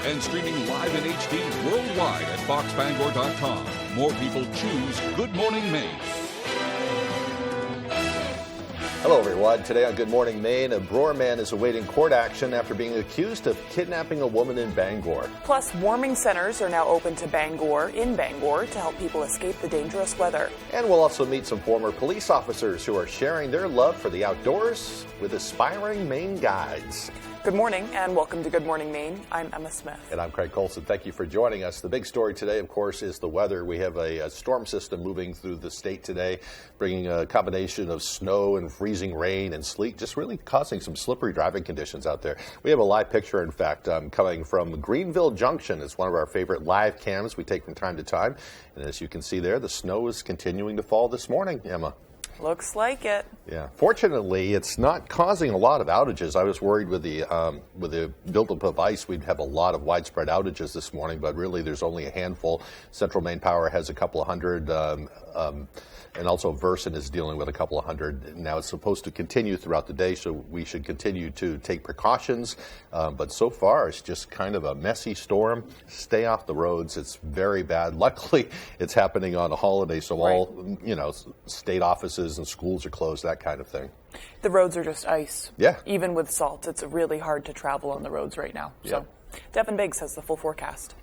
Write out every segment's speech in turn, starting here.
and streaming live in HD worldwide at foxbangor.com. More people choose Good Morning Maine. Hello, everyone. Today on Good Morning Maine, a Brewer man is awaiting court action after being accused of kidnapping a woman in Bangor. Plus, warming centers are now open to Bangor to help people escape the dangerous weather. And we'll also meet some former police officers who are sharing their love for the outdoors with aspiring Maine guides. Good morning and welcome to Good Morning Maine. I'm Emma Smith. And I'm Craig Colson. Thank you for joining us. The big story today, of course, is the weather. We have a storm system moving through the state today, bringing a combination of snow and freezing rain and sleet, just really causing some slippery driving conditions out there. We have a live picture, in fact, coming from Greenville Junction. It's one of our favorite live cams we take from time to time. And as you can see there, the snow is continuing to fall this morning, Emma. Looks like it. Yeah. Fortunately, it's not causing a lot of outages. I was worried with the buildup of ice, we'd have a lot of widespread outages this morning, but really there's only a handful. Central Maine Power has a couple of hundred, and also Versant is dealing with a couple of hundred. Now it's supposed to continue throughout the day, so we should continue to take precautions. But so far, it's just kind of a messy storm. Stay off the roads. It's very bad. Luckily, it's happening on a holiday, so all state offices and schools are closed, that kind of thing. The roads are just ice. Yeah. Even with salt, it's really hard to travel on the roads right now. Yeah. So Devin Biggs has the full forecast.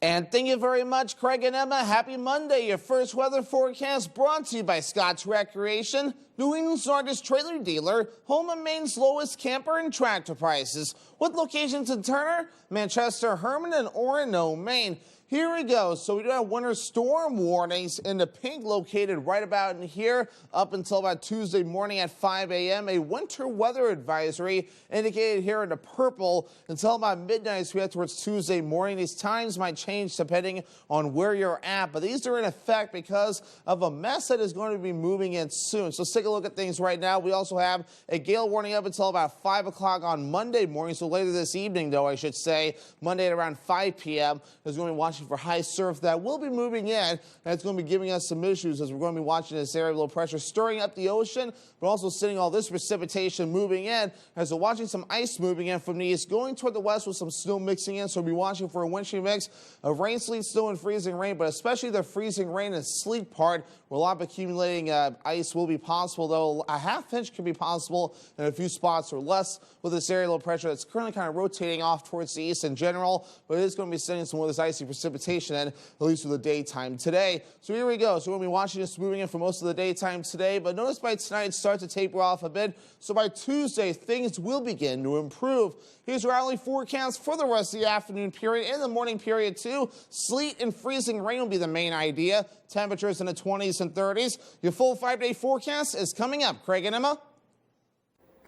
And thank you very much, Craig and Emma. Happy Monday. Your first weather forecast brought to you by Scotts Recreation, New England's largest trailer dealer, home of Maine's lowest camper and tractor prices. With locations in Turner, Manchester, Herman, and Orono, Maine. Here we go. So we do have winter storm warnings in the pink located right about in here up until about Tuesday morning at 5 a.m. A winter weather advisory indicated here in the purple until about midnight as we head towards Tuesday morning. These times might change depending on where you're at, but these are in effect because of a mess that is going to be moving in soon. So let's take a look at things right now. We also have a gale warning up until about 5 o'clock on Monday morning. So later this evening, though, I should say, Monday at around 5 p.m. There's going to be watching for high surf that will be moving in, and it's going to be giving us some issues as we're going to be watching this area of low pressure stirring up the ocean, but also sending all this precipitation moving in as we're watching some ice moving in from the east, going toward the west with some snow mixing in. So we'll be watching for a wintry mix of rain, sleet, snow, and freezing rain, but especially the freezing rain and sleet part where a lot of accumulating ice will be possible, though a half inch can be possible in a few spots or less with this area of low pressure that's currently kind of rotating off towards the east in general, but it is going to be sending some of this icy precipitation in, at least for the daytime today. So here we go. So we're going to be watching this moving in for most of the daytime today, but notice by tonight it starts to taper off a bit. So by Tuesday, things will begin to improve. Here's our hourly forecast for the rest of the afternoon period and the morning period too. Sleet and freezing rain will be the main idea. Temperatures in the 20s and 30s. Your full 5-day forecast is coming up. Craig and Emma.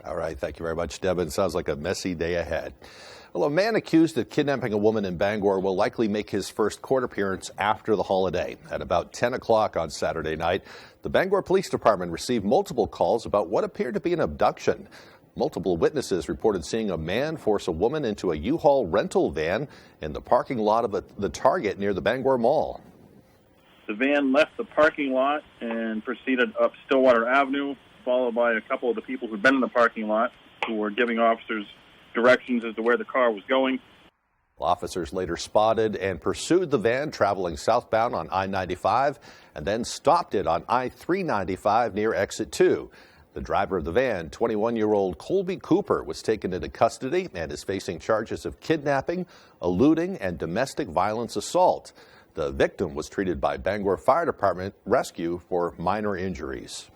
All right. Thank you very much, Devin. Sounds like a messy day ahead. Well, a man accused of kidnapping a woman in Bangor will likely make his first court appearance after the holiday. At about 10 o'clock on Saturday night, the Bangor Police Department received multiple calls about what appeared to be an abduction. Multiple witnesses reported seeing a man force a woman into a U-Haul rental van in the parking lot of the Target near the Bangor Mall. The van left the parking lot and proceeded up Stillwater Avenue, followed by a couple of the people who'd been in the parking lot who were giving officers directions as to where the car was going. Officers later spotted and pursued the van traveling southbound on I-95 and then stopped it on I-395 near Exit 2. The driver of the van, 21-year-old Colby Cooper, was taken into custody and is facing charges of kidnapping, eluding, and domestic violence assault. The victim was treated by Bangor Fire Department Rescue for minor injuries.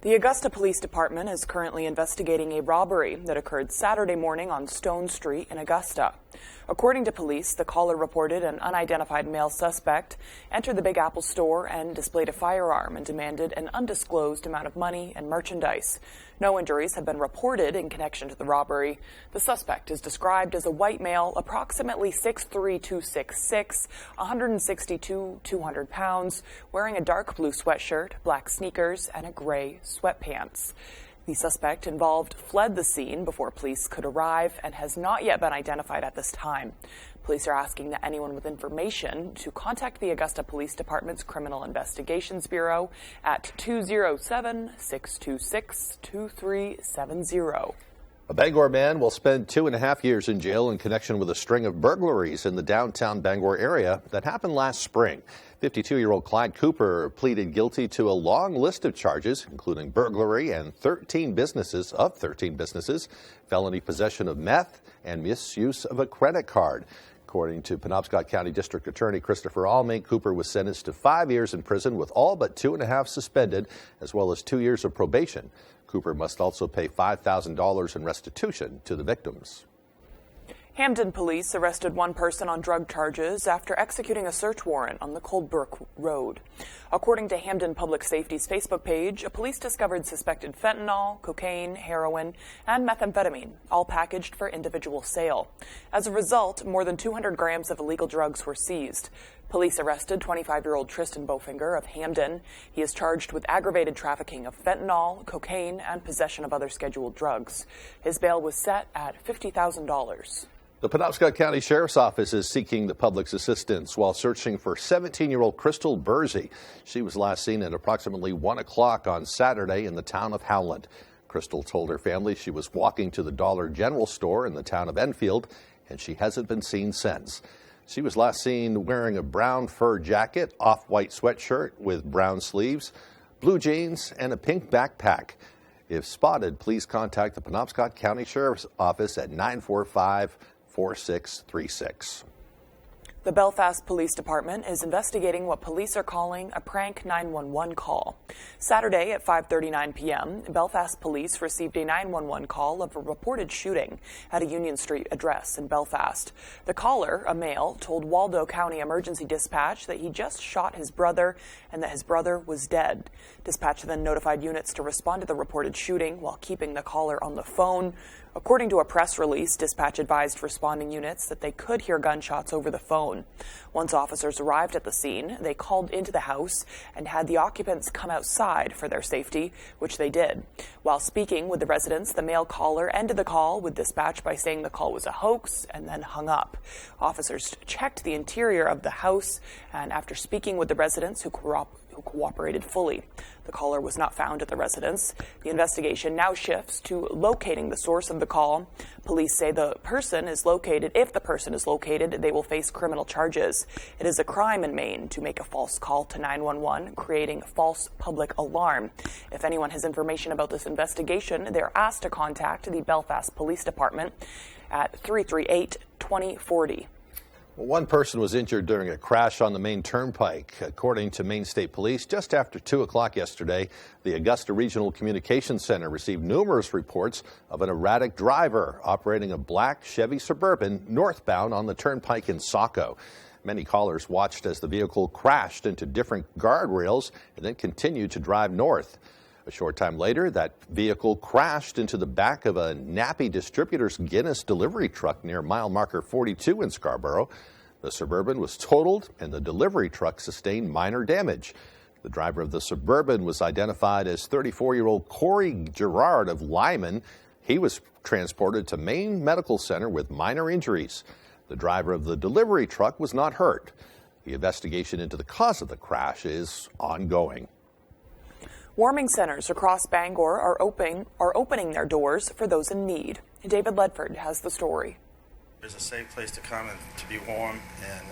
The Augusta Police Department is currently investigating a robbery that occurred Saturday morning on Stone Street in Augusta. According to police, the caller reported an unidentified male suspect entered the Big Apple store and displayed a firearm and demanded an undisclosed amount of money and merchandise. No injuries have been reported in connection to the robbery. The suspect is described as a white male, approximately 6'3", 266, 162, 200 pounds, wearing a dark blue sweatshirt, black sneakers, and a gray sweatpants. The suspect involved fled the scene before police could arrive and has not yet been identified at this time. Police are asking that anyone with information to contact the Augusta Police Department's Criminal Investigations Bureau at 207-626-2370. A Bangor man will spend 2.5 years in jail in connection with a string of burglaries in the downtown Bangor area that happened last spring. 52-year-old Clyde Cooper pleaded guilty to a long list of charges, including burglary and 13 businesses, felony possession of meth, and misuse of a credit card. According to Penobscot County District Attorney Christopher Almink, Cooper was sentenced to 5 years in prison with all but 2.5 suspended, as well as 2 years of probation. Cooper must also pay $5,000 in restitution to the victims. Hamden police arrested one person on drug charges after executing a search warrant on the Coldbrook Road. According to Hamden Public Safety's Facebook page, police discovered suspected fentanyl, cocaine, heroin, and methamphetamine, all packaged for individual sale. As a result, more than 200 grams of illegal drugs were seized. Police arrested 25-year-old Tristan Bofinger of Hamden. He is charged with aggravated trafficking of fentanyl, cocaine, and possession of other scheduled drugs. His bail was set at $50,000. The Penobscot County Sheriff's Office is seeking the public's assistance while searching for 17-year-old Crystal Bursey. She was last seen at approximately 1 o'clock on Saturday in the town of Howland. Crystal told her family she was walking to the Dollar General store in the town of Enfield, and she hasn't been seen since. She was last seen wearing a brown fur jacket, off-white sweatshirt with brown sleeves, blue jeans, and a pink backpack. If spotted, please contact the Penobscot County Sheriff's Office at 945-4636. The Belfast Police Department is investigating what police are calling a prank 911 call. Saturday at 5:39 p.m., Belfast police received a 911 call of a reported shooting at a Union Street address in Belfast. The caller, a male, told Waldo County Emergency Dispatch that he just shot his brother and that his brother was dead. Dispatch then notified units to respond to the reported shooting while keeping the caller on the phone. According to a press release, dispatch advised responding units that they could hear gunshots over the phone. Once officers arrived at the scene, they called into the house and had the occupants come outside for their safety, which they did. While speaking with the residents, the male caller ended the call with dispatch by saying the call was a hoax and then hung up. Officers checked the interior of the house, and after speaking with the residents who cooperated fully, the caller was not found at the residence. The investigation now shifts to locating the source of the call. Police say if the person is located, they will face criminal charges. It is a crime in Maine to make a false call to 911, creating false public alarm. If anyone has information about this investigation, they're asked to contact the Belfast Police Department at 338-2040. One person was injured during a crash on the Maine Turnpike. According to Maine State Police, just after 2 o'clock yesterday, the Augusta Regional Communications Center received numerous reports of an erratic driver operating a black Chevy Suburban northbound on the Turnpike in Saco. Many callers watched as the vehicle crashed into different guardrails and then continued to drive north. A short time later, that vehicle crashed into the back of a Nappy Distributors Guinness delivery truck near mile marker 42 in Scarborough. The Suburban was totaled and the delivery truck sustained minor damage. The driver of the Suburban was identified as 34-year-old Corey Gerard of Lyman. He was transported to Maine Medical Center with minor injuries. The driver of the delivery truck was not hurt. The investigation into the cause of the crash is ongoing. Warming centers across Bangor are opening their doors for those in need. David Ledford has the story. There's a safe place to come and to be warm, and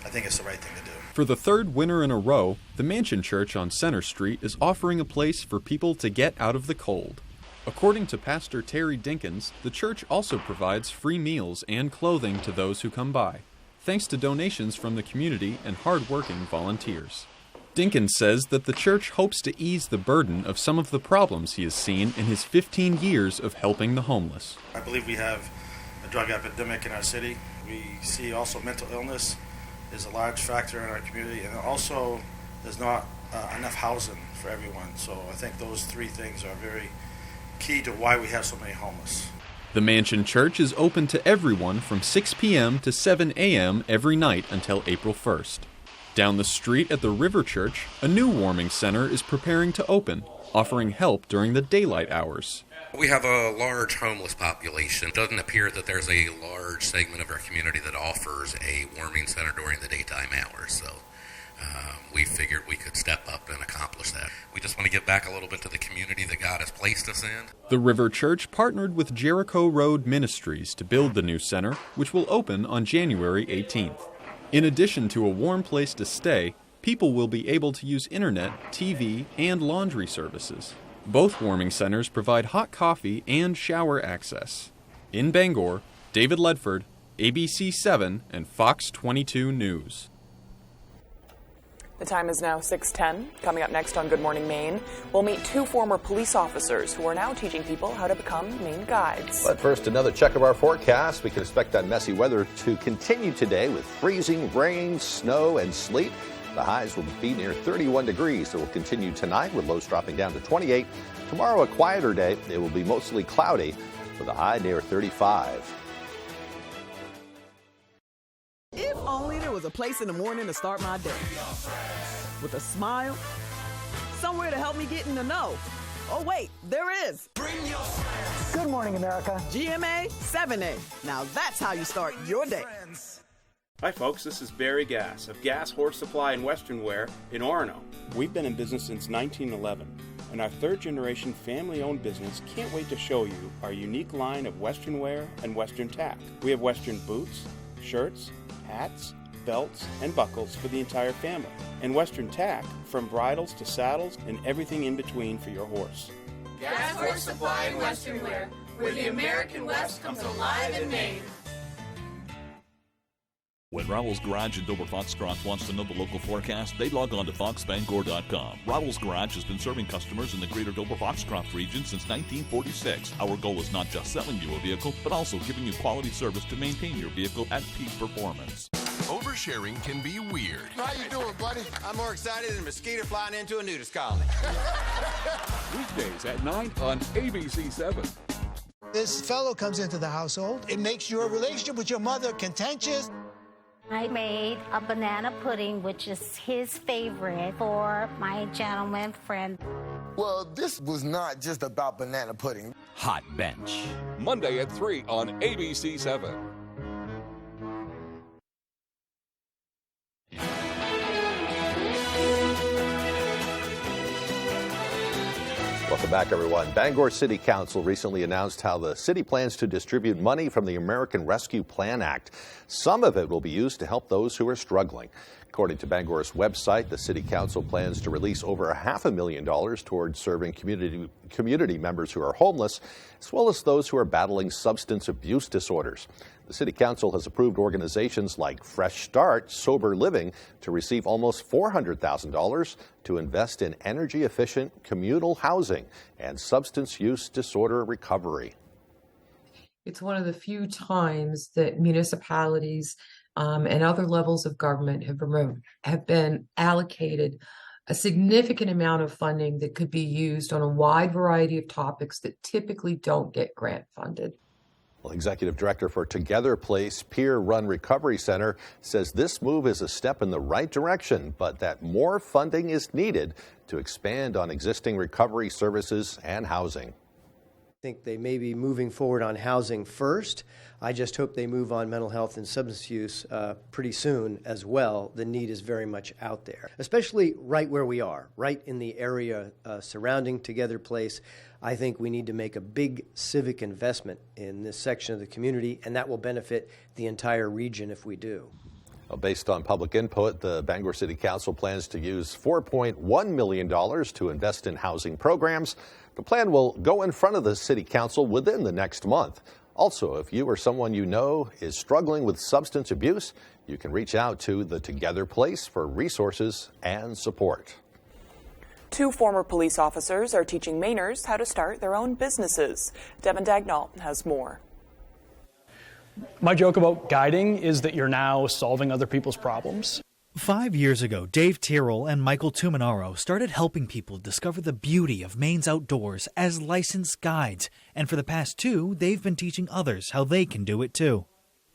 I think it's the right thing to do. For the third winter in a row, the Mansion Church on Center Street is offering a place for people to get out of the cold. According to Pastor Terry Dinkins, the church also provides free meals and clothing to those who come by, thanks to donations from the community and hard-working volunteers. Dinkins says that the church hopes to ease the burden of some of the problems he has seen in his 15 years of helping the homeless. I believe we have a drug epidemic in our city. We see also mental illness is a large factor in our community, and also there's not enough housing for everyone. So I think those three things are very key to why we have so many homeless. The Mansion Church is open to everyone from 6 p.m. to 7 a.m. every night until April 1st. Down the street at the River Church, a new warming center is preparing to open, offering help during the daylight hours. We have a large homeless population. It doesn't appear that there's a large segment of our community that offers a warming center during the daytime hours, so we figured we could step up and accomplish that. We just want to give back a little bit to the community that got has placed us in. The River Church partnered with Jericho Road Ministries to build the new center, which will open on January 18th. In addition to a warm place to stay, people will be able to use internet, TV, and laundry services. Both warming centers provide hot coffee and shower access. In Bangor, David Ledford, ABC7 and Fox 22 News. The time is now 6:10. Coming up next on Good Morning Maine, we'll meet two former police officers who are now teaching people how to become Maine guides. But first, another check of our forecast. We can expect that messy weather to continue today with freezing rain, snow, and sleet. The highs will be near 31 degrees. It will continue tonight with lows dropping down to 28. Tomorrow, a quieter day. It will be mostly cloudy with a high near 35. If only there was a place in the morning to start my day. With a smile, somewhere to help me get in the know. Oh wait, there is. Good morning, America. GMA 7A. Now that's how you start your day. Hi folks, this is Barry Gass of Gas Horse Supply and Western Wear in Orono. We've been in business since 1911, and our third-generation family-owned business can't wait to show you our unique line of Western wear and Western tack. We have Western boots, shirts, hats, belts, and buckles for the entire family, and Western tack from bridles to saddles and everything in between for your horse. Gas Horse Supply and Western Wear, where the American West comes alive in Maine. When Rowell's Garage in Dover Foxcroft wants to know the local forecast, they log on to foxbangor.com. Rowell's Garage has been serving customers in the greater Dover Foxcroft region since 1946. Our goal is not just selling you a vehicle, but also giving you quality service to maintain your vehicle at peak performance. Oversharing can be weird. How you doing, buddy? I'm more excited than a mosquito flying into a nudist colony. Weekdays at 9 on ABC7. This fellow comes into the household. It makes your relationship with your mother contentious. I made a banana pudding, which is his favorite, for my gentleman friend. Well, this was not just about banana pudding. Hot Bench. Monday at 3 on ABC7. Welcome back, everyone. Bangor City Council recently announced how the city plans to distribute money from the American Rescue Plan Act. Some of it will be used to help those who are struggling. According to Bangor's website, the City Council plans to release over $500,000 towards serving community members who are homeless, as well as those who are battling substance abuse disorders. The City Council has approved organizations like Fresh Start Sober Living to receive almost $400,000 to invest in energy-efficient communal housing and substance use disorder recovery. It's one of the few times that municipalities and other levels of government have been allocated a significant amount of funding that could be used on a wide variety of topics that typically don't get grant funded. Well, Executive Director for Together Place Peer Run Recovery Center says this move is a step in the right direction, but that more funding is needed to expand on existing recovery services and housing. I think they may be moving forward on housing first. I just hope they move on mental health and substance use pretty soon as well. The need is very much out there, especially right where we are, right in the area surrounding Together Place. I think we need to make a big civic investment in this section of the community, and that will benefit the entire region if we do. Well, based on public input, the Bangor City Council plans to use $4.1 million to invest in housing programs. The plan will go in front of the City Council within the next month. Also, if you or someone you know is struggling with substance abuse, you can reach out to the Together Place for resources and support. Two former police officers are teaching Mainers how to start their own businesses. Devin Dagnall has more. My joke about guiding is that you're now solving other people's problems. 5 years ago, Dave Tyrrell and Michael Tuminaro started helping people discover the beauty of Maine's outdoors as licensed guides. And for the past 2, they've been teaching others how they can do it too.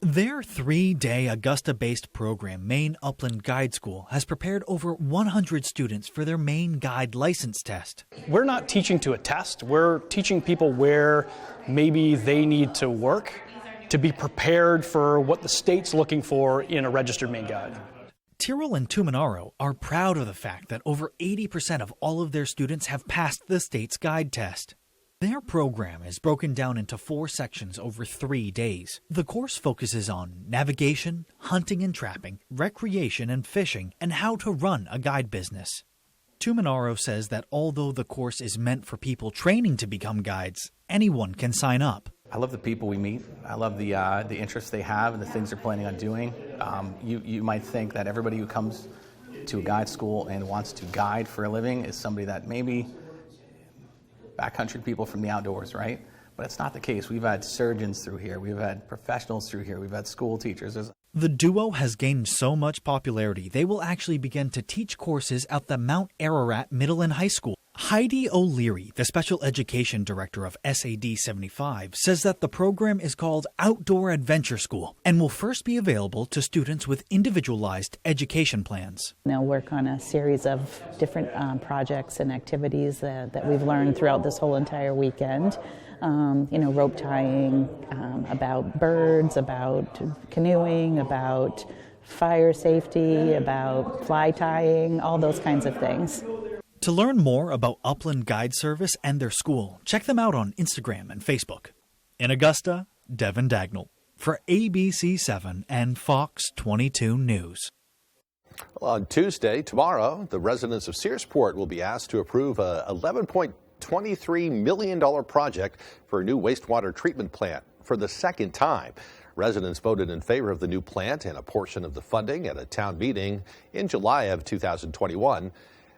Their 3-day Augusta-based program, Maine Upland Guide School, has prepared over 100 students for their Maine Guide license test. We're not teaching to a test. We're teaching people where maybe they need to work to be prepared for what the state's looking for in a registered Maine Guide. Tyrrell and Tuminaro are proud of the fact that over 80% of all of their students have passed the state's guide test. Their program is broken down into 4 sections over 3 days. The course focuses on navigation, hunting and trapping, recreation and fishing, and how to run a guide business. Tuminaro says that although the course is meant for people training to become guides, anyone can sign up. I love the people we meet. I love the interests they have and the things they're planning on doing. You might think that everybody who comes to a guide school and wants to guide for a living is somebody that maybe backcountry people from the outdoors, right? But it's not the case. We've had surgeons through here. We've had professionals through here. We've had school teachers. The duo has gained so much popularity, they will actually begin to teach courses at the Mount Ararat Middle and High School. Heidi O'Leary, the special education director of SAD 75, says that the program is called Outdoor Adventure School and will first be available to students with individualized education plans. They'll work on a series of different projects and activities that we've learned throughout this whole entire weekend. Rope tying, about birds, about canoeing, about fire safety, about fly tying, all those kinds of things. To learn more about Upland Guide Service and their school, check them out on Instagram and Facebook. In Augusta, Devin Dagnall for ABC7 and Fox 22 News. Well, on Tuesday, tomorrow, the residents of Searsport will be asked to approve a $11.23 million project for a new wastewater treatment plant for the second time. Residents voted in favor of the new plant and a portion of the funding at a town meeting in July of 2021.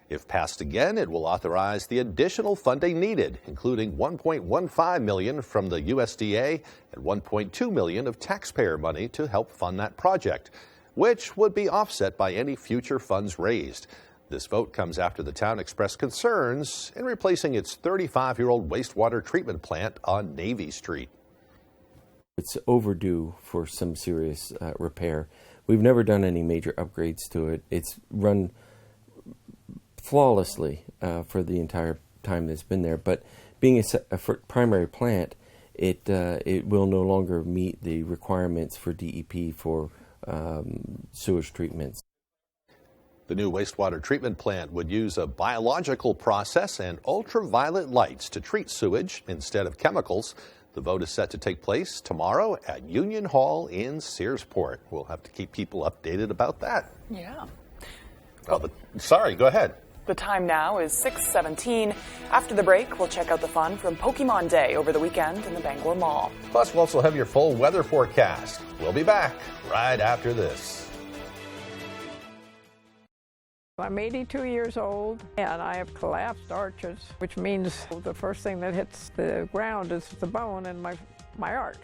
If passed again, it will authorize the additional funding needed, including $1.15 million from the USDA and $1.2 million of taxpayer money to help fund that project, which would be offset by any future funds raised. This vote comes after the town expressed concerns in replacing its 35-year-old wastewater treatment plant on Navy Street. It's overdue for some serious repair. We've never done any major upgrades to it. It's run flawlessly for the entire time that's been there, but being a primary plant, it will no longer meet the requirements for DEP for sewage treatments. The new wastewater treatment plant would use a biological process and ultraviolet lights to treat sewage instead of chemicals. The vote is set to take place tomorrow at Union Hall in Searsport. We'll have to keep people updated about that. Yeah. Sorry, go ahead. The time now is 6:17. After the break, we'll check out the fun from Pokemon Day over the weekend in the Bangor Mall. Plus, we'll also have your full weather forecast. We'll be back right after this. I'm 82 years old, and I have collapsed arches, which means the first thing that hits the ground is the bone in my arch.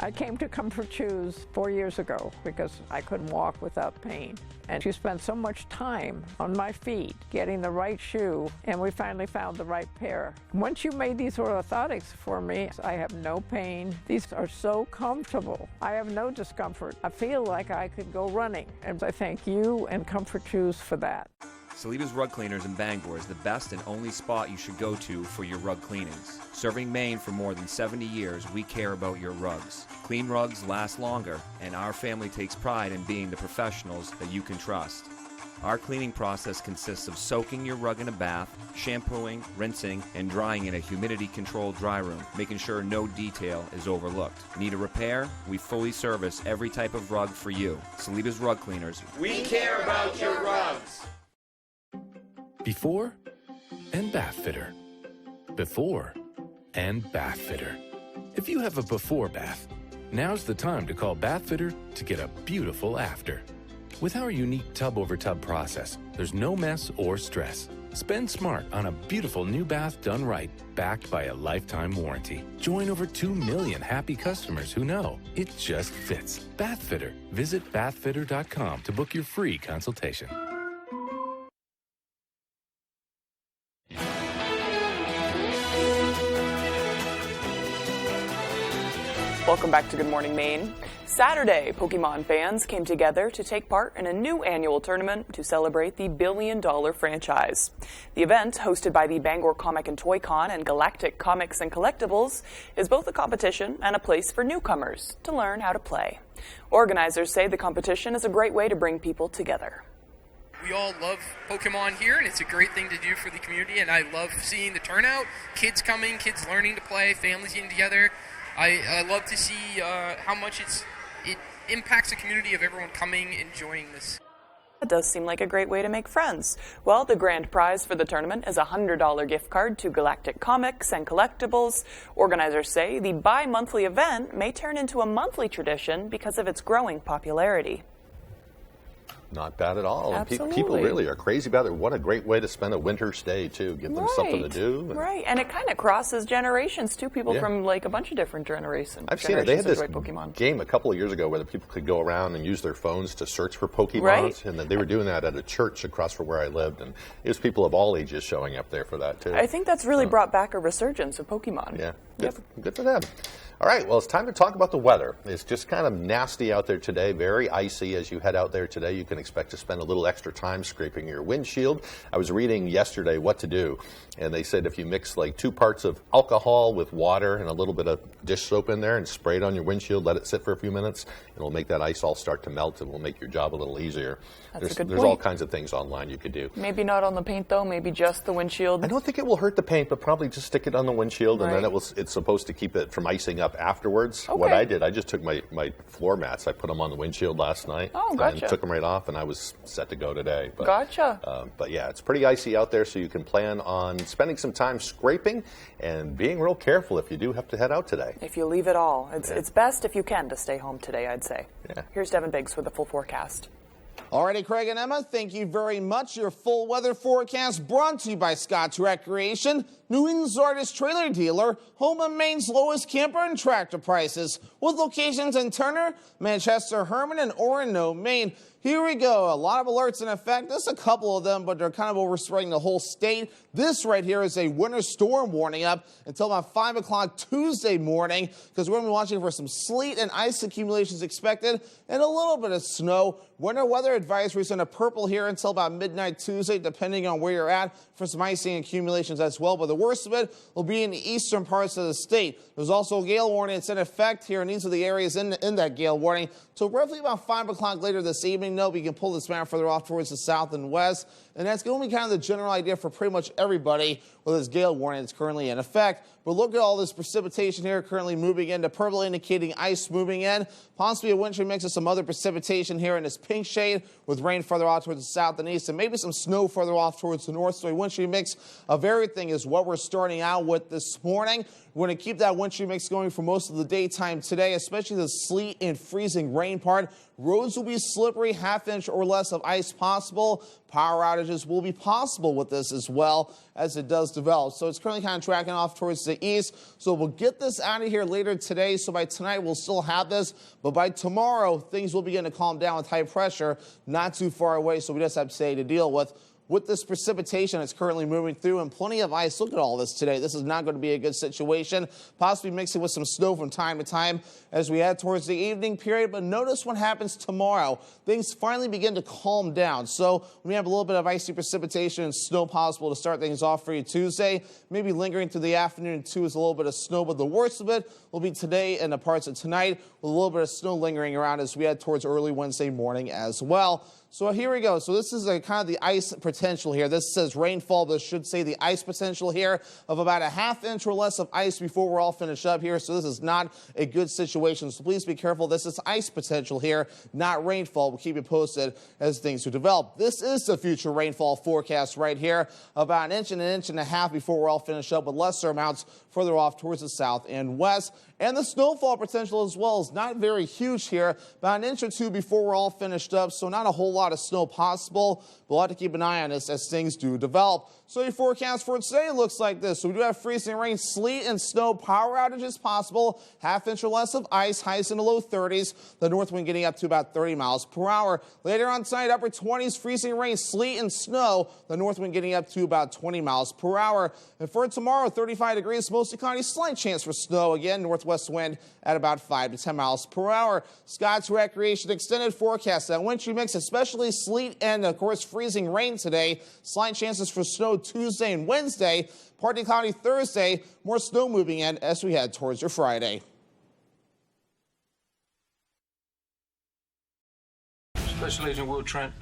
I came to Comfort Shoes 4 years ago because I couldn't walk without pain. And she spent so much time on my feet getting the right shoe, and we finally found the right pair. Once you made these orthotics for me, I have no pain. These are so comfortable. I have no discomfort. I feel like I could go running, and I thank you and Comfort Shoes for that. Saliba's Rug Cleaners in Bangor is the best and only spot you should go to for your rug cleanings. Serving Maine for more than 70 years, we care about your rugs. Clean rugs last longer, and our family takes pride in being the professionals that you can trust. Our cleaning process consists of soaking your rug in a bath, shampooing, rinsing, and drying in a humidity-controlled dry room, making sure no detail is overlooked. Need a repair? We fully service every type of rug for you. Saliba's Rug Cleaners. We care about your rugs. Before and Bath Fitter. Before and Bath Fitter. If you have a before bath, now's the time to call Bath Fitter to get a beautiful after. With our unique tub-over-tub process, there's no mess or stress. Spend smart on a beautiful new bath done right, backed by a lifetime warranty. Join over 2 million happy customers who know it just fits. Bath Fitter. Visit bathfitter.com to book your free consultation. Welcome back to Good Morning Maine. Saturday, Pokemon fans came together to take part in a new annual tournament to celebrate the billion-dollar franchise. The event, hosted by the Bangor Comic and Toy Con and Galactic Comics and Collectibles, is both a competition and a place for newcomers to learn how to play. Organizers say the competition is a great way to bring people together. We all love Pokemon here, and it's a great thing to do for the community, and I love seeing the turnout, kids coming, kids learning to play, families getting together. I love to see how much it impacts the community of everyone coming, enjoying this. It does seem like a great way to make friends. Well, the grand prize for the tournament is a $100 gift card to Galactic Comics and Collectibles. Organizers say the bi-monthly event may turn into a monthly tradition because of its growing popularity. Not bad at all. Absolutely. And people really are crazy about it. What a great way to spend a winter's day, too. Give them something to do. Right, and it kind of crosses generations, too. People from like a bunch of different generations. I've seen it. They had this Pokemon game a couple of years ago where the people could go around and use their phones to search for Pokemon. Right. And then they were doing that at a church across from where I lived. And it was people of all ages showing up there for that, too. I think that's really brought back a resurgence of Pokemon. Yeah, good for them. All right, well, it's time to talk about the weather. It's just kind of nasty out there today, very icy. As you head out there today, you can expect to spend a little extra time scraping your windshield. I was reading yesterday what to do, and they said if you mix like 2 parts of alcohol with water and a little bit of dish soap in there and spray it on your windshield, let it sit for a few minutes, it'll make that ice all start to melt and will make your job a little easier. There's all kinds of things online you could do. Maybe not on the paint, though. Maybe just the windshield. I don't think it will hurt the paint, but probably just stick it on the windshield, and then it's supposed to keep it from icing up afterwards. Okay. What I did, I just took my floor mats, I put them on the windshield last night, and took them right off, and I was set to go today. But, gotcha. But yeah, it's pretty icy out there, so you can plan on spending some time scraping and being real careful if you do have to head out today. If you leave it all, it's best if you can to stay home today, I'd say. Yeah. Here's Devin Biggs with the full forecast. Alrighty, Craig and Emma, thank you very much. Your full weather forecast brought to you by Scott's Recreation, New England's largest trailer dealer, home of Maine's lowest camper and tractor prices, with locations in Turner, Manchester, Herman, and Orono, Maine. Here we go. A lot of alerts in effect. Just a couple of them, but they're kind of overspreading the whole state. This right here is a winter storm warning up until about 5 o'clock Tuesday morning, because we're going to be watching for some sleet and ice accumulations expected and a little bit of snow. Winter weather advisories in a purple here until about midnight Tuesday, depending on where you're at, for some icing accumulations as well. But the worst of it will be in the eastern parts of the state. There's also a gale warning that's in effect here, and these are the areas in that gale warning. So roughly about 5 o'clock later this evening, we can pull this map further off towards the south and west, and that's going to be kind of the general idea for pretty much everybody with this gale warning that's currently in effect. But look at all this precipitation here currently moving into purple, indicating ice moving in. Possibly a wintry mix of some other precipitation here in this pink shade, with rain further off towards the south and east, and maybe some snow further off towards the north. So a wintry mix of everything is what we're starting out with this morning. We're going to keep that wintry mix going for most of the daytime today, especially the sleet and freezing rain part. Roads will be slippery, half-inch or less of ice possible. Power outages will be possible with this as well as it does develop. So it's currently kind of tracking off towards the east. So we'll get this out of here later today. So by tonight, we'll still have this. But by tomorrow, things will begin to calm down with high pressure not too far away. So we just have today to deal with this precipitation that's currently moving through and plenty of ice. Look at all this today. This is not going to be a good situation, possibly mixing with some snow from time to time as we head towards the evening period. But notice what happens tomorrow. Things finally begin to calm down. So we have a little bit of icy precipitation and snow possible to start things off for you Tuesday. Maybe lingering through the afternoon, too, is a little bit of snow. But the worst of it will be today and the parts of tonight, with a little bit of snow lingering around as we head towards early Wednesday morning as well. So here we go. So this is kind of the ice potential here. This says rainfall, but it should say the ice potential here of about a half-inch or less of ice before we're all finished up here. So this is not a good situation. So please be careful. This is ice potential here, not rainfall. We'll keep you posted as things do develop. This is the future rainfall forecast right here, about an inch and a half before we're all finished up, with lesser amounts further off towards the south and west. And the snowfall potential as well is not very huge here, about an inch or two before we're all finished up, so not a whole lot of snow possible. We'll have to keep an eye on this as things do develop. So your forecast for today looks like this. So we do have freezing rain, sleet, and snow. Power outages possible. Half-inch or less of ice. Highs in the low 30s. The north wind getting up to about 30 miles per hour. Later on tonight, upper 20s, freezing rain, sleet, and snow. The north wind getting up to about 20 miles per hour. And for tomorrow, 35 degrees, mostly cloudy, slight chance for snow. Again, northwest wind at about 5 to 10 miles per hour. Scott's Recreation extended forecast. That wintry mix, especially sleet and, of course, freezing rain today. Slight chances for snow Tuesday and Wednesday. Partly cloudy Thursday. More snow moving in as we head towards your Friday. Special Agent Will Trent.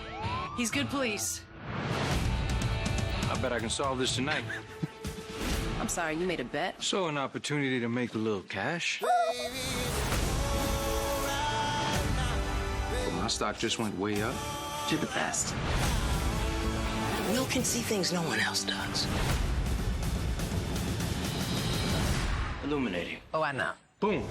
He's good police. I bet I can solve this tonight. I'm sorry, you made a bet? So an opportunity to make a little cash. But my stock just went way up. You're the best. Will can see things no one else does. Illuminating. Oh, I know. Boom.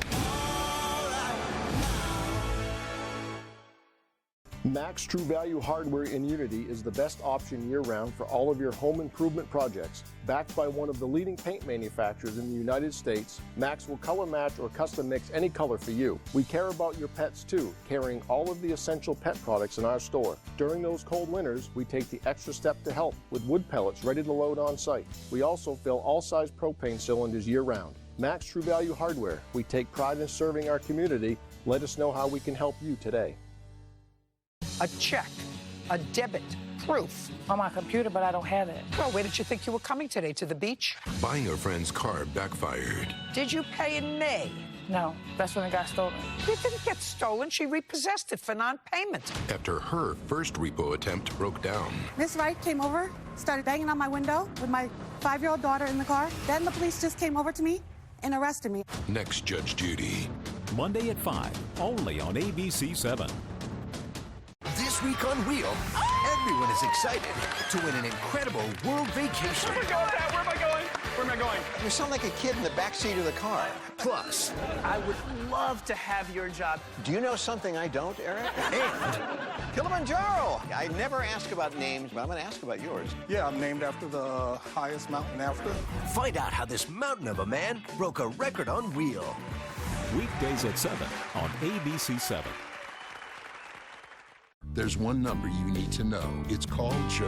Max True Value Hardware in Unity is the best option year-round for all of your home improvement projects. Backed by one of the leading paint manufacturers in the United States, Max will color match or custom mix any color for you. We care about your pets too, carrying all of the essential pet products in our store. During those cold winters, we take the extra step to help with wood pellets ready to load on site. We also fill all size propane cylinders year-round. Max True Value Hardware. We take pride in serving our community. Let us know how we can help you today. A check, a debit, proof. On my computer, but I don't have it. Well, where did you think you were coming today? To the beach? Buying a friend's car backfired. Did you pay in May? No, that's when it got stolen. It didn't get stolen. She repossessed it for non-payment. After her first repo attempt broke down. Miss Wright came over, started banging on my window with my 5-year-old daughter in the car. Then the police just came over to me and arrested me. Next, Judge Judy. Monday at 5, only on ABC 7. This week on Wheel, everyone is excited to win an incredible world vacation. Where am I going, Dad? Where am I going? Where am I going? You sound like a kid in the backseat of the car. Plus, I would love to have your job. Do you know something I don't, Eric? And Kilimanjaro. I never ask about names, but I'm going to ask about yours. Yeah, I'm named after the highest mountain in Africa. Find out how this mountain of a man broke a record on Wheel. Weekdays at 7 on ABC 7. There's one number you need to know. It's called Joe.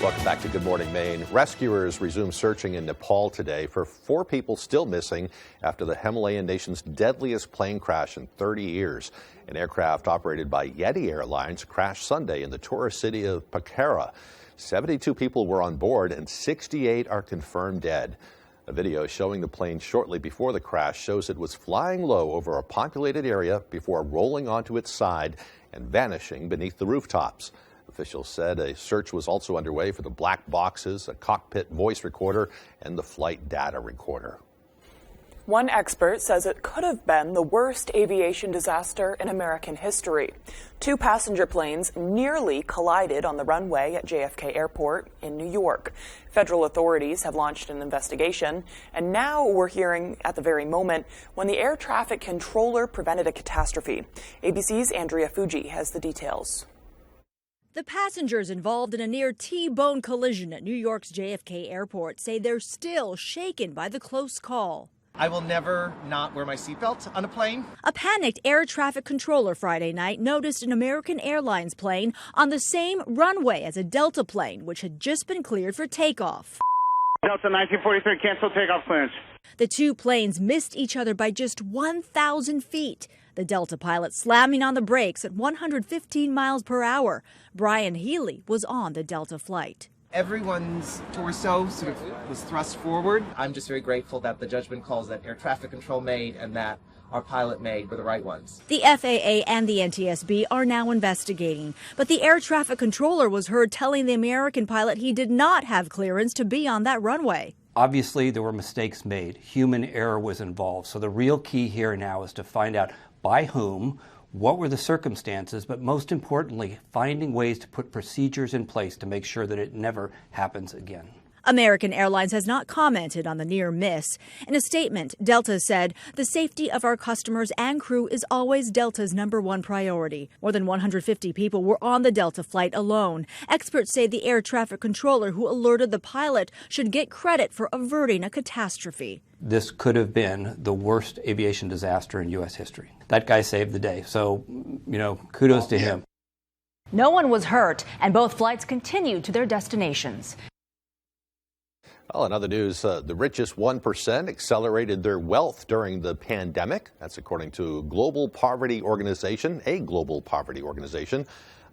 Welcome back to Good Morning Maine. Rescuers resumed searching in Nepal today for 4 people still missing after the Himalayan nation's deadliest plane crash in 30 years. An aircraft operated by Yeti Airlines crashed Sunday in the tourist city of Pokhara. 72 people were on board and 68 are confirmed dead. A video showing the plane shortly before the crash shows it was flying low over a populated area before rolling onto its side and vanishing beneath the rooftops. Officials said a search was also underway for the black boxes, a cockpit voice recorder, and the flight data recorder. One expert says it could have been the worst aviation disaster in American history. 2 passenger planes nearly collided on the runway at JFK Airport in New York. Federal authorities have launched an investigation, and now we're hearing at the very moment when the air traffic controller prevented a catastrophe. ABC's Andrea Fuji has the details. The passengers involved in a near T-bone collision at New York's JFK Airport say they're still shaken by the close call. I will never not wear my seatbelt on a plane. A panicked air traffic controller Friday night noticed an American Airlines plane on the same runway as a Delta plane, which had just been cleared for takeoff. Delta 1943, cancel takeoff clearance. The 2 planes missed each other by just 1,000 feet. The Delta pilot slamming on the brakes at 115 miles per hour. Brian Healy was on the Delta flight. Everyone's torso sort of was thrust forward. I'm just very grateful that the judgment calls that air traffic control made and that our pilot made were the right ones. The FAA and the NTSB are now investigating, but the air traffic controller was heard telling the American pilot he did not have clearance to be on that runway. Obviously, there were mistakes made. Human error was involved. So the real key here now is to find out by whom, what were the circumstances, but most importantly, finding ways to put procedures in place to make sure that it never happens again. American Airlines has not commented on the near miss. In a statement, Delta said, "The safety of our customers and crew is always Delta's #1 priority." More than 150 people were on the Delta flight alone. Experts say the air traffic controller who alerted the pilot should get credit for averting a catastrophe. This could have been the worst aviation disaster in U.S. history. That guy saved the day. So, kudos to him. No one was hurt, and both flights continued to their destinations. Well, in other news, the richest 1% accelerated their wealth during the pandemic. That's according to a global poverty organization.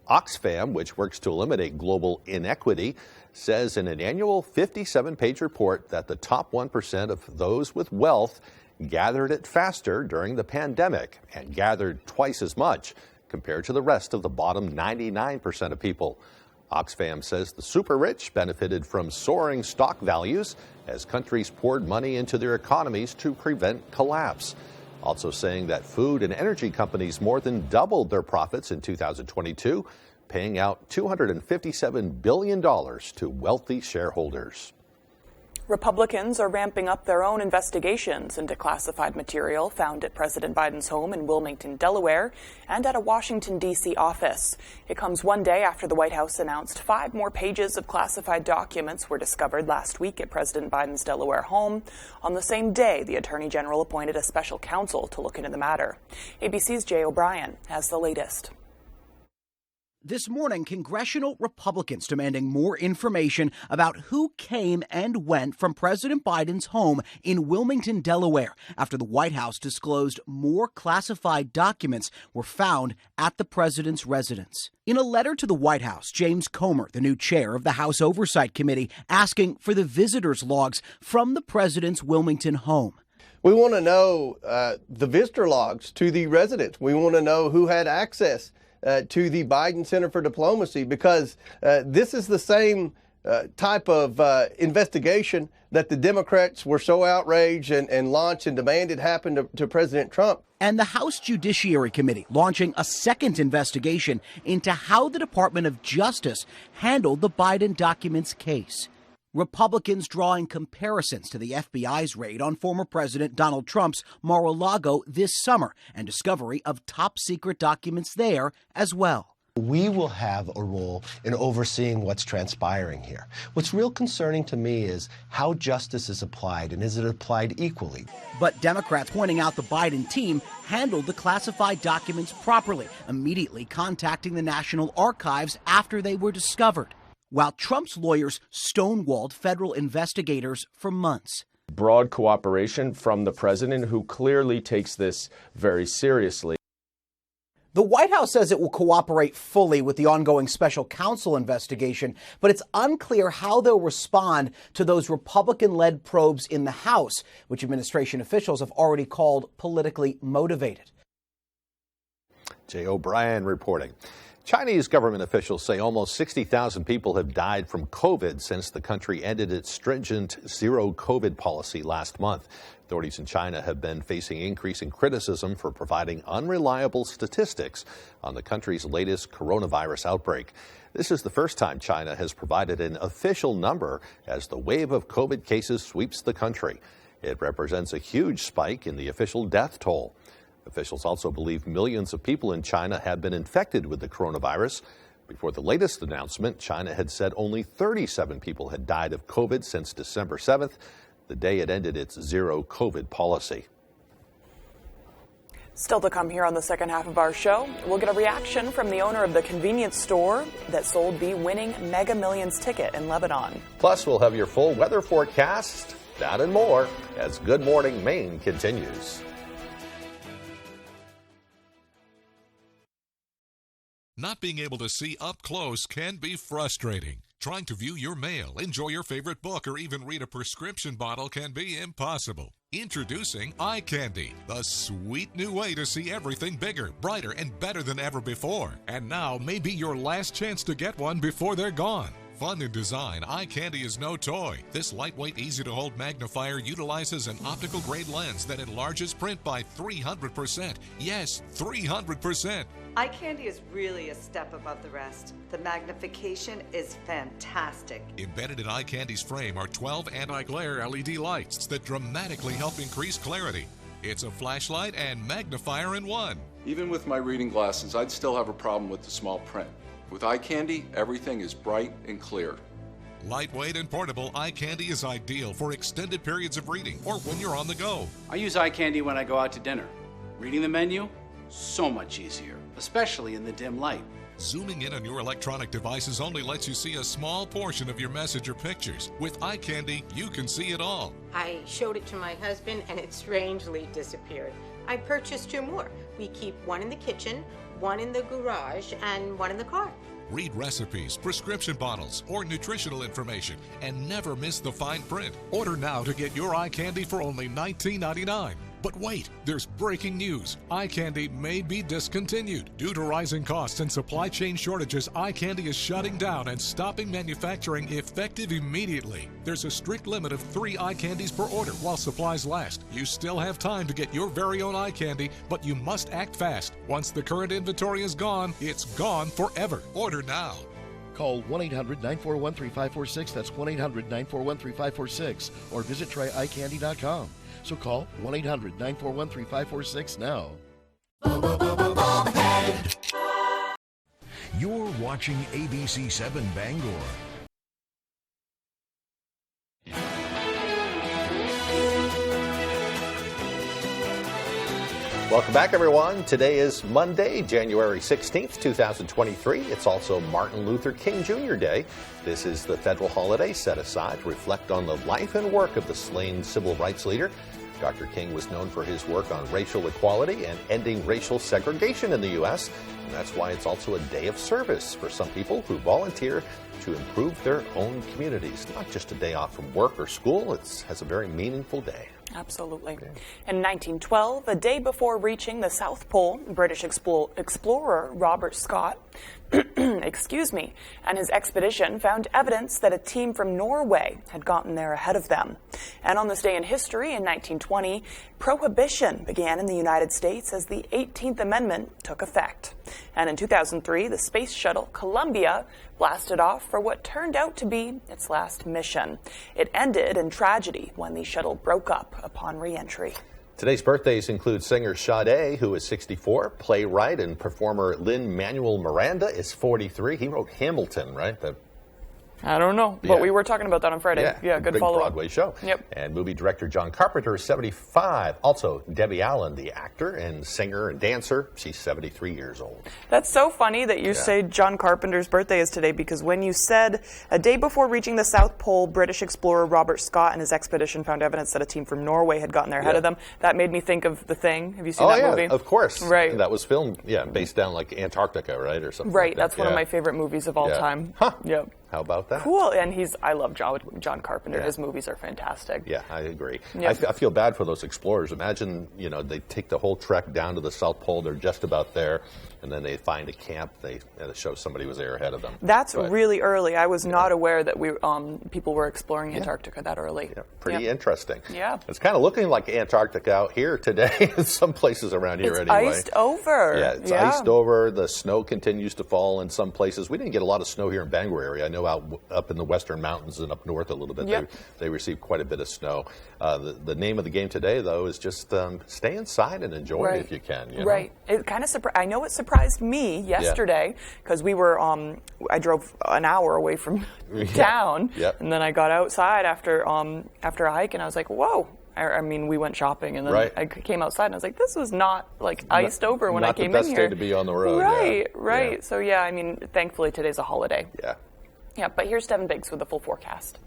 Oxfam, which works to eliminate global inequity, says in an annual 57-page report that the top 1% of those with wealth gathered it faster during the pandemic and gathered twice as much compared to the rest of the bottom 99% of people. Oxfam says the super rich benefited from soaring stock values as countries poured money into their economies to prevent collapse. Also saying that food and energy companies more than doubled their profits in 2022, paying out $257 billion to wealthy shareholders. Republicans are ramping up their own investigations into classified material found at President Biden's home in Wilmington, Delaware, and at a Washington, D.C. office. It comes one day after the White House announced 5 more pages of classified documents were discovered last week at President Biden's Delaware home. On the same day, the Attorney General appointed a special counsel to look into the matter. ABC's Jay O'Brien has the latest. This morning, congressional Republicans demanding more information about who came and went from President Biden's home in Wilmington, Delaware, after the White House disclosed more classified documents were found at the president's residence. In a letter to the White House, James Comer, the new chair of the House Oversight Committee, asking for the visitors' logs from the president's Wilmington home. We want to know the visitor logs to the residents. We want to know who had access to the Biden Center for Diplomacy, because this is the same type of investigation that the Democrats were so outraged and launched and demanded happen to President Trump. And the House Judiciary Committee launching a second investigation into how the Department of Justice handled the Biden documents case. Republicans drawing comparisons to the FBI's raid on former President Donald Trump's Mar-a-Lago this summer and discovery of top-secret documents there as well. We will have a role in overseeing what's transpiring here. What's real concerning to me is how justice is applied, and is it applied equally? But Democrats pointing out the Biden team handled the classified documents properly, immediately contacting the National Archives after they were discovered, while Trump's lawyers stonewalled federal investigators for months. Broad cooperation from the president, who clearly takes this very seriously. The White House says it will cooperate fully with the ongoing special counsel investigation, but it's unclear how they'll respond to those Republican-led probes in the House, which administration officials have already called politically motivated. Jay O'Brien reporting. Chinese government officials say almost 60,000 people have died from COVID since the country ended its stringent zero-COVID policy last month. Authorities in China have been facing increasing criticism for providing unreliable statistics on the country's latest coronavirus outbreak. This is the first time China has provided an official number as the wave of COVID cases sweeps the country. It represents a huge spike in the official death toll. Officials also believe millions of people in China have been infected with the coronavirus. Before the latest announcement, China had said only 37 people had died of COVID since December 7th, the day it ended its zero-COVID policy. Still to come here on the second half of our show, we'll get a reaction from the owner of the convenience store that sold the winning Mega Millions ticket in Lebanon. Plus, we'll have your full weather forecast, that and more, as Good Morning Maine continues. Not being able to see up close can be frustrating. Trying to view your mail, enjoy your favorite book, or even read a prescription bottle can be impossible. Introducing Eye Candy, the sweet new way to see everything bigger, brighter, and better than ever before. And now may be your last chance to get one before they're gone. Fun in design, Eye Candy is no toy. This lightweight, easy-to-hold magnifier utilizes an optical-grade lens that enlarges print by 300%. Yes, 300%. Eye Candy is really a step above the rest. The magnification is fantastic. Embedded in Eye Candy's frame are 12 anti-glare LED lights that dramatically help increase clarity. It's a flashlight and magnifier in one. Even with my reading glasses, I'd still have a problem with the small print. With Eye Candy, everything is bright and clear. Lightweight and portable, Eye Candy is ideal for extended periods of reading or when you're on the go. I use Eye Candy when I go out to dinner. Reading the menu, so much easier, especially in the dim light. Zooming in on your electronic devices only lets you see a small portion of your message or pictures. With Eye Candy, you can see it all. I showed it to my husband and it strangely disappeared. I purchased 2 more. We keep one in the kitchen, one in the garage, and one in the car. Read recipes, prescription bottles, or nutritional information, and never miss the fine print. Order now to get your Eye Candy for only $19.99. But wait, there's breaking news. Eye candy may be discontinued. Due to rising costs and supply chain shortages, eye candy is shutting down and stopping manufacturing effective immediately. There's a strict limit of 3 eye candies per order while supplies last. You still have time to get your very own eye candy, but you must act fast. Once the current inventory is gone, it's gone forever. Order now. Call 1-800-941-3546. That's 1-800-941-3546. Or visit tryeyecandy.com. So call 1-800-941-3546 now. You're watching ABC 7 Bangor. Welcome back, everyone. Today is Monday, January 16th, 2023. It's also Martin Luther King Jr. Day. This is the federal holiday set aside to reflect on the life and work of the slain civil rights leader. Dr. King was known for his work on racial equality and ending racial segregation in the U.S., and that's why it's also a day of service for some people who volunteer to improve their own communities. Not just a day off from work or school, it has a very meaningful day. Absolutely. In 1912, a day before reaching the South Pole, British explorer Robert Scott and his expedition found evidence that a team from Norway had gotten there ahead of them. And on this day in history, in 1920, prohibition began in the United States as the 18th Amendment took effect. And in 2003, the space shuttle Columbia blasted off for what turned out to be its last mission. It ended in tragedy when the shuttle broke up upon re-entry. Today's birthdays include singer Sade, who is 64, playwright and performer Lin-Manuel Miranda is 43. He wrote Hamilton, right? I don't know, but we were talking about that on Friday. Yeah, good big follow-up. Broadway show. Yep. And movie director John Carpenter is 75. Also, Debbie Allen, the actor and singer and dancer, she's 73 years old. That's so funny that you say John Carpenter's birthday is today, because when you said a day before reaching the South Pole, British explorer Robert Scott and his expedition found evidence that a team from Norway had gotten there ahead of them, that made me think of The Thing. Have you seen that movie? Of course. Right. That was filmed, based down like Antarctica, right? Or something Right. like That's one of my favorite movies of all time. Huh. Yep. How about that? Cool. And I love John Carpenter. His movies are fantastic. Yeah, I agree. Yep. I feel bad for those explorers. Imagine, they take the whole trek down to the South Pole. They're just about there, and then they find a camp. They show somebody was there ahead of them. That's really early. I was not aware that people were exploring Antarctica that early. Yeah, pretty interesting. Yeah. It's kind of looking like Antarctica out here today in some places around here anyway. It's iced over. Yeah, it's iced over. The snow continues to fall in some places. We didn't get a lot of snow here in Bangor area. I know up in the western mountains and up north a little bit, they received quite a bit of snow. The name of the game today, though, is just stay inside and enjoy it if you can. Right. It kind of I know it surprised me yesterday because we were I drove an hour away from town, and then I got outside after a hike, and I was like, whoa. I mean, we went shopping, and then I came outside, and I was like, this was not iced over when I came in here. Not the best day to be on the road. Right. Yeah. So I mean, thankfully today's a holiday. Yeah, but here's Devin Biggs with the full forecast.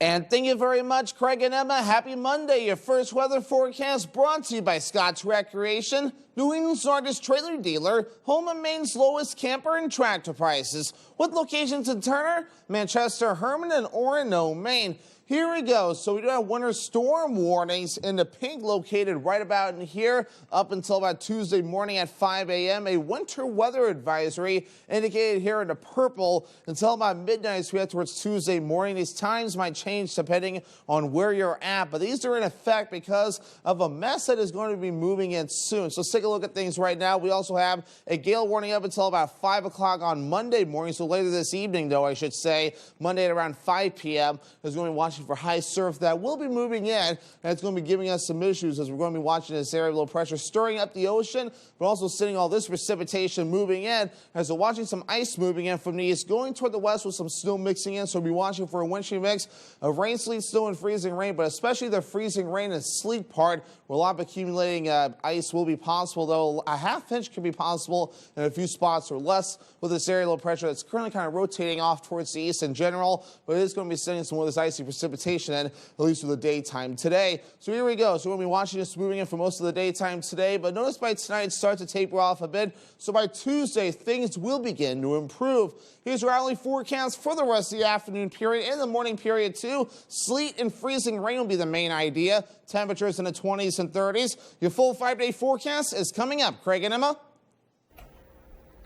And thank you very much, Craig and Emma. Happy Monday. Your first weather forecast brought to you by Scott's Recreation, New England's largest trailer dealer, home of Maine's lowest camper and tractor prices, with locations in Turner, Manchester, Herman, and Orono, Maine. Here we go. So we do have winter storm warnings in the pink located right about in here up until about Tuesday morning at 5 a.m. A winter weather advisory indicated here in the purple until about midnight as we head towards Tuesday morning. These times might change depending on where you're at, but these are in effect because of a mess that is going to be moving in soon. So let's take a look at things right now. We also have a gale warning up until about 5 o'clock on Monday morning. So later this evening, though, I should say, Monday at around 5 p.m. There's going to be watching for high surf that will be moving in, and it's going to be giving us some issues as we're going to be watching this area of low pressure stirring up the ocean, but also sending all this precipitation moving in as we're watching some ice moving in from the east, going toward the west with some snow mixing in. So we'll be watching for a wintry mix of rain, sleet, snow, and freezing rain, but especially the freezing rain and sleet part where a lot of accumulating ice will be possible, though a half inch can be possible in a few spots or less with this area of low pressure that's currently kind of rotating off towards the east in general, but it is going to be sending some of this icy precipitation precipitation in, at least for the daytime today. So here we go. So we'll be watching this moving in for most of the daytime today, but notice by tonight it starts to taper off a bit. So by Tuesday, things will begin to improve. Here's your hourly forecast for the rest of the afternoon period and the morning period too. Sleet and freezing rain will be the main idea. Temperatures in the 20s and 30s. Your full 5-day forecast is coming up. Craig and Emma.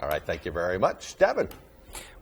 All right, thank you very much. Devin.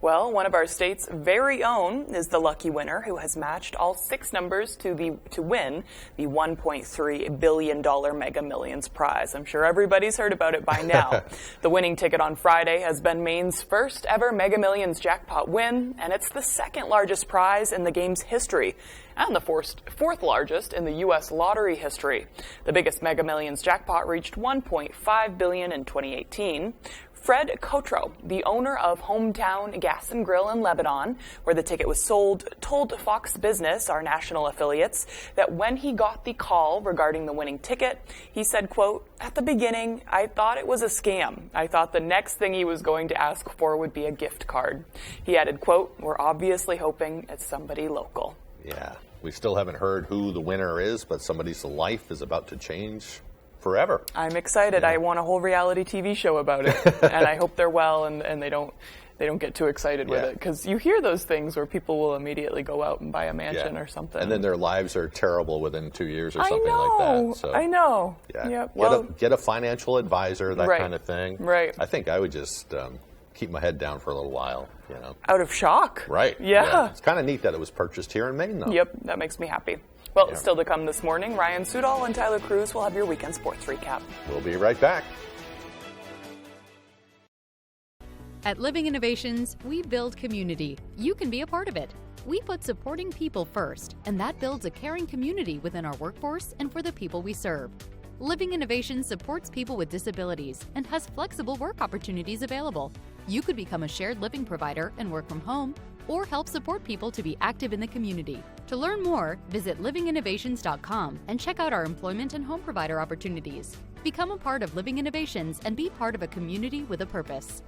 Well, one of our state's very own is the lucky winner who has matched all 6 numbers to win the $1.3 billion Mega Millions prize. I'm sure everybody's heard about it by now. The winning ticket on Friday has been Maine's first ever Mega Millions jackpot win, and it's the 2nd largest prize in the game's history and the 4th largest in the U.S. lottery history. The biggest Mega Millions jackpot reached $1.5 billion in 2018. Fred Cotreau, the owner of Hometown Gas and Grill in Lebanon, where the ticket was sold, told Fox Business, our national affiliates, that when he got the call regarding the winning ticket, he said, quote, "At the beginning, I thought it was a scam. I thought the next thing he was going to ask for would be a gift card." He added, quote, "We're obviously hoping it's somebody local." Yeah, we still haven't heard who the winner is, but somebody's life is about to change forever. I'm excited. Yeah. I want a whole reality TV show about it, and I hope they're well and they don't get too excited with it, because you hear those things where people will immediately go out and buy a mansion or something, and then their lives are terrible within 2 years or something like that. So, I know. Yeah. Yep. Get a financial advisor, that kind of thing. Right. I think I would just keep my head down for a little while. Out of shock. Right. Yeah. It's kind of neat that it was purchased here in Maine, though. Yep. That makes me happy. Well, still to come this morning, Ryan Sudol and Tyler Cruz will have your weekend sports recap. We'll be right back. At Living Innovations, we build community. You can be a part of it. We put supporting people first, and that builds a caring community within our workforce and for the people we serve. Living Innovations supports people with disabilities and has flexible work opportunities available. You could become a shared living provider and work from home, or help support people to be active in the community. To learn more, visit livinginnovations.com and check out our employment and home provider opportunities. Become a part of Living Innovations and be part of a community with a purpose.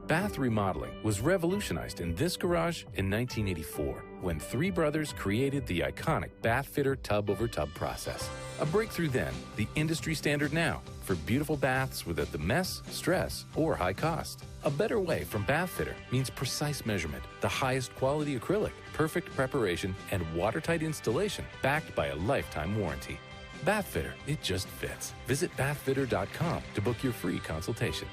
Bath remodeling was revolutionized in this garage in 1984 when 3 brothers created the iconic bath fitter tub-over-tub process. A breakthrough then, the industry standard now, for beautiful baths without the mess, stress, or high cost. A better way from Bath Fitter means precise measurement, the highest quality acrylic, perfect preparation, and watertight installation backed by a lifetime warranty. Bath Fitter, it just fits. Visit bathfitter.com to book your free consultation.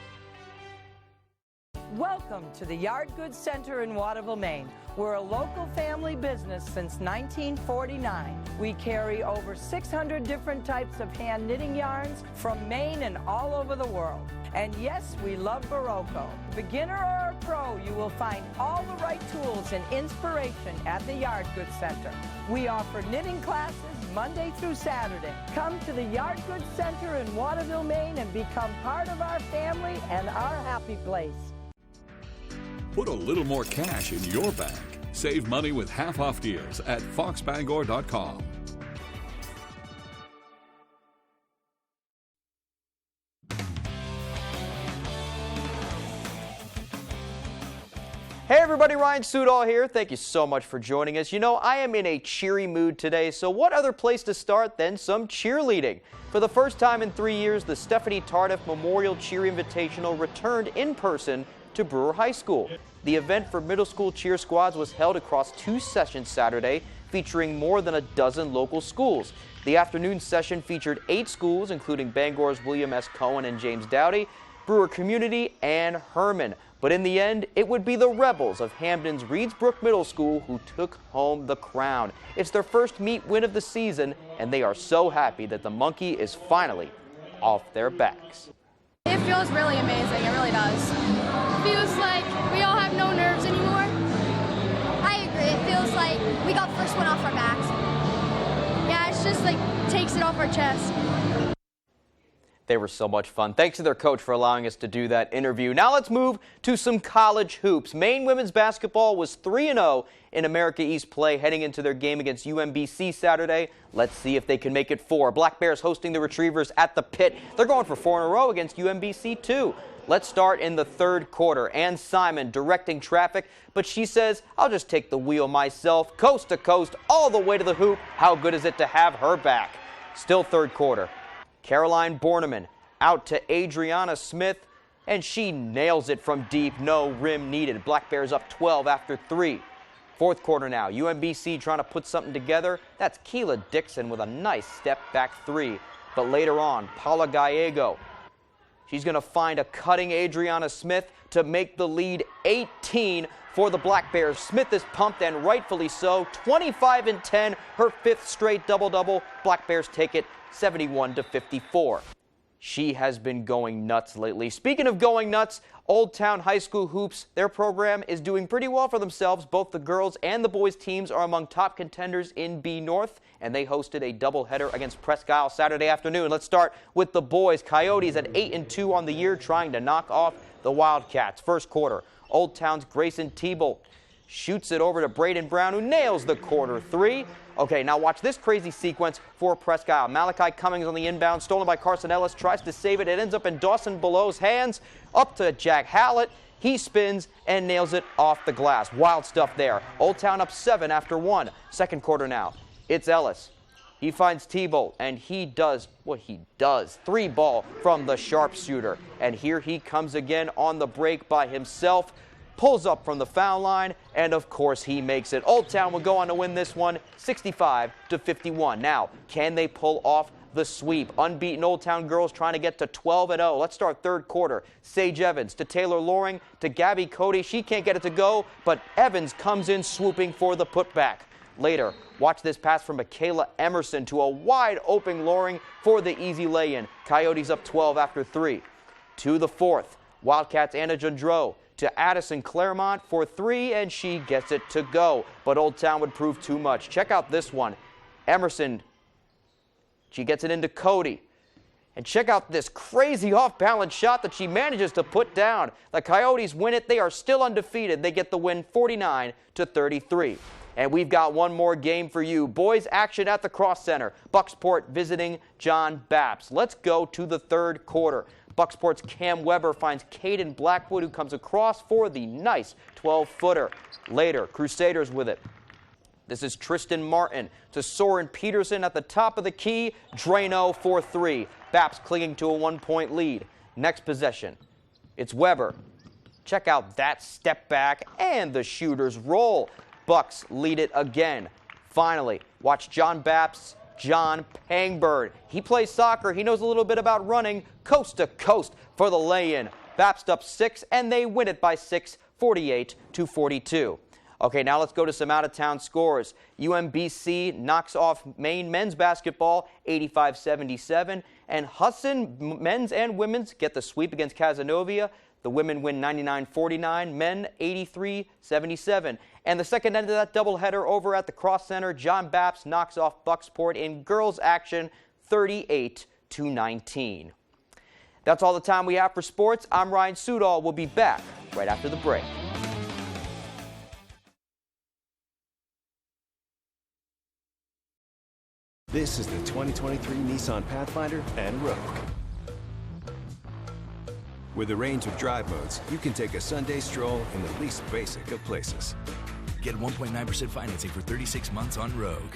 Welcome to the Yard Goods Center in Waterville, Maine. We're a local family business since 1949. We carry over 600 different types of hand knitting yarns from Maine and all over the world. And yes, we love Barocco. Beginner or a pro, you will find all the right tools and inspiration at the Yard Goods Center. We offer knitting classes Monday through Saturday. Come to the Yard Goods Center in Waterville, Maine and become part of our family and our happy place. Put a little more cash in your bank. Save money with half-off deals at foxbangor.com. Hey everybody, Ryan Sudol here. Thank you so much for joining us. You know, I am in a cheery mood today, so what other place to start than some cheerleading? For the first time in 3 years, the Stephanie Tardif Memorial Cheer Invitational returned in person to Brewer High School. The event for middle school cheer squads was held across 2 sessions Saturday, featuring more than a dozen local schools. The afternoon session featured 8 schools, including Bangor's William S. Cohen and James Dowdy, Brewer Community, and Herman. But in the end, it would be the Rebels of Hamden's Reedsbrook Middle School who took home the crown. It's their first meet win of the season, and they are so happy that the monkey is finally off their backs. It feels really amazing, it really does. It feels like we all have no nerves anymore. I agree, it feels like we got the first one off our backs. Yeah, it's just like takes it off our chest. They were so much fun. Thanks to their coach for allowing us to do that interview. Now let's move to some college hoops. Maine women's basketball was 3-0 in America East play heading into their game against UMBC Saturday. Let's see if they can make it 4. Black Bears hosting the Retrievers at the Pit. They're going for 4 in a row against UMBC too. Let's start in the third quarter. Ann Simon directing traffic, but she says, I'll just take the wheel myself, coast to coast, all the way to the hoop. How good is it to have her back? Still third quarter. Caroline Borneman out to Adriana Smith, and she nails it from deep. No rim needed. Black Bears up 12 after 3. Fourth quarter now. UMBC trying to put something together. That's Keela Dixon with a nice step back 3. But later on, Paula Gallego, she's going to find a cutting Adriana Smith to make the lead 18 for the Black Bears. Smith is pumped, and rightfully so. 25 and 10, her 5th straight double-double. Black Bears take it 71-54. She has been going nuts lately. Speaking of going nuts, Old Town High School Hoops, their program is doing pretty well for themselves. Both the girls and the boys teams are among top contenders in B North, and they hosted a doubleheader against Presque Isle Saturday afternoon. Let's start with the boys. Coyotes at 8-2 on the year, trying to knock off the Wildcats. First quarter, Old Town's Grayson Teeble shoots it over to Braden Brown, who nails the corner 3. Okay, now watch this crazy sequence for Presque Isle. Malachi Cummings on the inbound, stolen by Carson Ellis, tries to save it. It ends up in Dawson Below's hands, up to Jack Hallett. He spins and nails it off the glass. Wild stuff there. Old Town up 7 after 1. Second quarter now. It's Ellis. He finds Teeble, and he does what he does. 3 ball from the sharpshooter. And here he comes again on the break by himself. Pulls up from the foul line, and of course he makes it. Old Town will go on to win this one 65-51. Now, can they pull off the sweep? Unbeaten Old Town girls trying to get to 12-0. Let's start third quarter. Sage Evans to Taylor Loring to Gabby Cody. She can't get it to go, but Evans comes in swooping for the putback. Later, watch this pass from Michaela Emerson to a wide open Loring for the easy lay-in. Coyotes up 12 after 3. To the fourth, Wildcats Anna Jandreau to Addison Claremont for 3, and she gets it to go. But Old Town would prove too much. Check out this one. Emerson, she gets it into Cody. And check out this crazy off-balance shot that she manages to put down. The Coyotes win it. They are still undefeated. They get the win 49-33. And we've got one more game for you. Boys action at the Cross Center. Bucksport visiting John Bapps. Let's go to the third quarter. Bucksport's Cam Weber finds Caden Blackwood, who comes across for the nice 12-footer. Later, Crusaders with it. This is Tristan Martin to Soren Peterson at the top of the key. Drano for 3. Bapps clinging to a 1-point lead. Next possession, it's Weber. Check out that step back and the shooter's roll. Bucks lead it again. Finally, watch John Bapps. John Pangbird. He plays soccer. He knows a little bit about running coast to coast for the lay-in. Bapst up 6, and they win it by 6, 48-42. Okay, now let's go to some out-of-town scores. UMBC knocks off Maine men's basketball 85-77, and Hudson men's and women's get the sweep against Cazenovia. The women win 99-49, men 83-77. And the second end of that doubleheader over at the Cross Center, John Bapps knocks off Bucksport in girls action 38-19. That's all the time we have for sports. I'm Ryan Sudol. We'll be back right after the break. This is the 2023 Nissan Pathfinder and Rogue. With a range of drive modes, you can take a Sunday stroll in the least basic of places. Get 1.9% financing for 36 months on Rogue.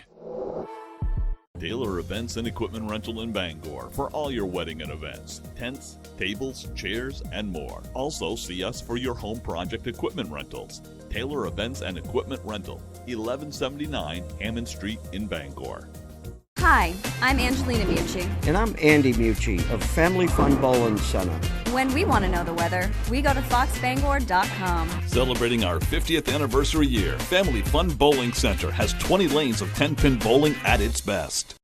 Taylor Events and Equipment Rental in Bangor for all your wedding and events. Tents, tables, chairs, and more. Also, see us for your home project equipment rentals. Taylor Events and Equipment Rental, 1179 Hammond Street in Bangor. Hi, I'm Angelina Mucci. And I'm Andy Mucci of Family Fun Bowling Center. When we want to know the weather, we go to foxbangor.com. Celebrating our 50th anniversary year, Family Fun Bowling Center has 20 lanes of 10-pin bowling at its best.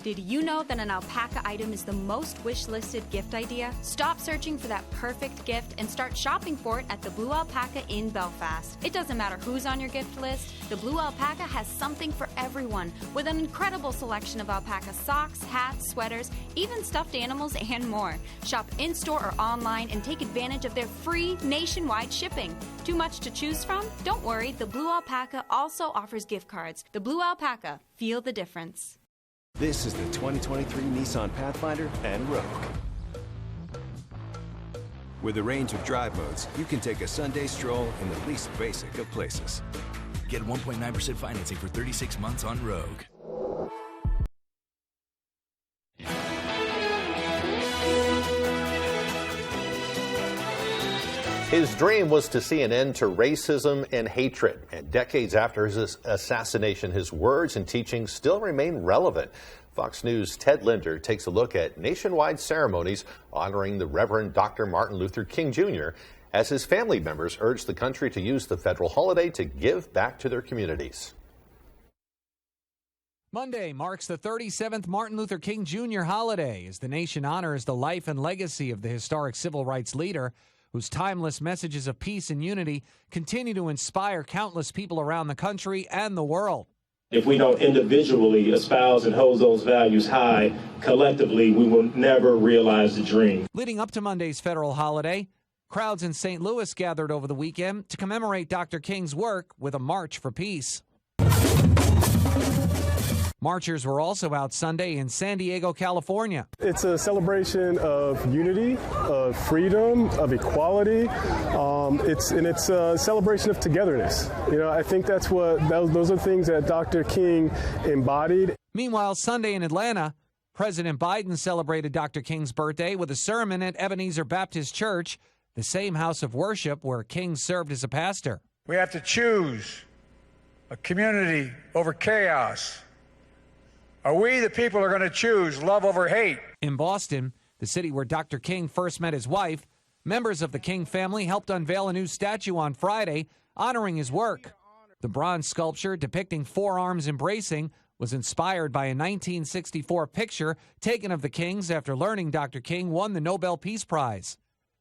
Did you know that an alpaca item is the most wish-listed gift idea? Stop searching for that perfect gift and start shopping for it at the Blue Alpaca in Belfast. It doesn't matter who's on your gift list, the Blue Alpaca has something for everyone with an incredible selection of alpaca socks, hats, sweaters, even stuffed animals, and more. Shop in-store or online and take advantage of their free nationwide shipping. Too much to choose from? Don't worry, the Blue Alpaca also offers gift cards. The Blue Alpaca, feel the difference. This is the 2023 Nissan Pathfinder and Rogue. With a range of drive modes, you can take a Sunday stroll in the least basic of places. Get 1.9% financing for 36 months on Rogue. His dream was to see an end to racism and hatred. And decades after his assassination, his words and teachings still remain relevant. Fox News' Ted Linder takes a look at nationwide ceremonies honoring the Reverend Dr. Martin Luther King Jr. as his family members urge the country to use the federal holiday to give back to their communities. Monday marks the 37th Martin Luther King Jr. holiday as the nation honors the life and legacy of the historic civil rights leader, whose timeless messages of peace and unity continue to inspire countless people around the country and the world. If we don't individually espouse and hold those values high, collectively, we will never realize the dream. Leading up to Monday's federal holiday, crowds in St. Louis gathered over the weekend to commemorate Dr. King's work with a March for Peace. Marchers were also out Sunday in San Diego, California. It's a celebration of unity, of freedom, of equality. It's a celebration of togetherness. You know, I think those are things that Dr. King embodied. Meanwhile, Sunday in Atlanta, President Biden celebrated Dr. King's birthday with a sermon at Ebenezer Baptist Church, the same house of worship where King served as a pastor. We have to choose a community over chaos. Are we the people who are going to choose love over hate? In Boston, the city where Dr. King first met his wife, members of the King family helped unveil a new statue on Friday honoring his work. The bronze sculpture depicting four arms embracing was inspired by a 1964 picture taken of the Kings after learning Dr. King won the Nobel Peace Prize.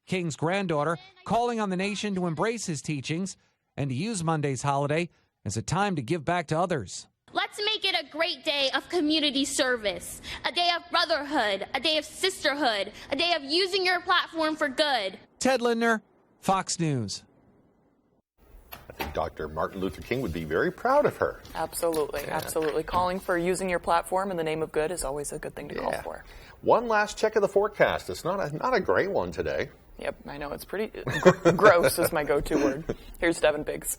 King's granddaughter calling on the nation to embrace his teachings and to use Monday's holiday as a time to give back to others. Let's make it a great day of community service, a day of brotherhood, a day of sisterhood, a day of using your platform for good. Ted Linder, Fox News. I think Dr. Martin Luther King would be very proud of her. Absolutely, absolutely. Calling for using your platform in the name of good is always a good thing to call for. One last check of the forecast. It's not a great one today. Yep, I know. It's pretty gross is my go-to word. Here's Devin Biggs.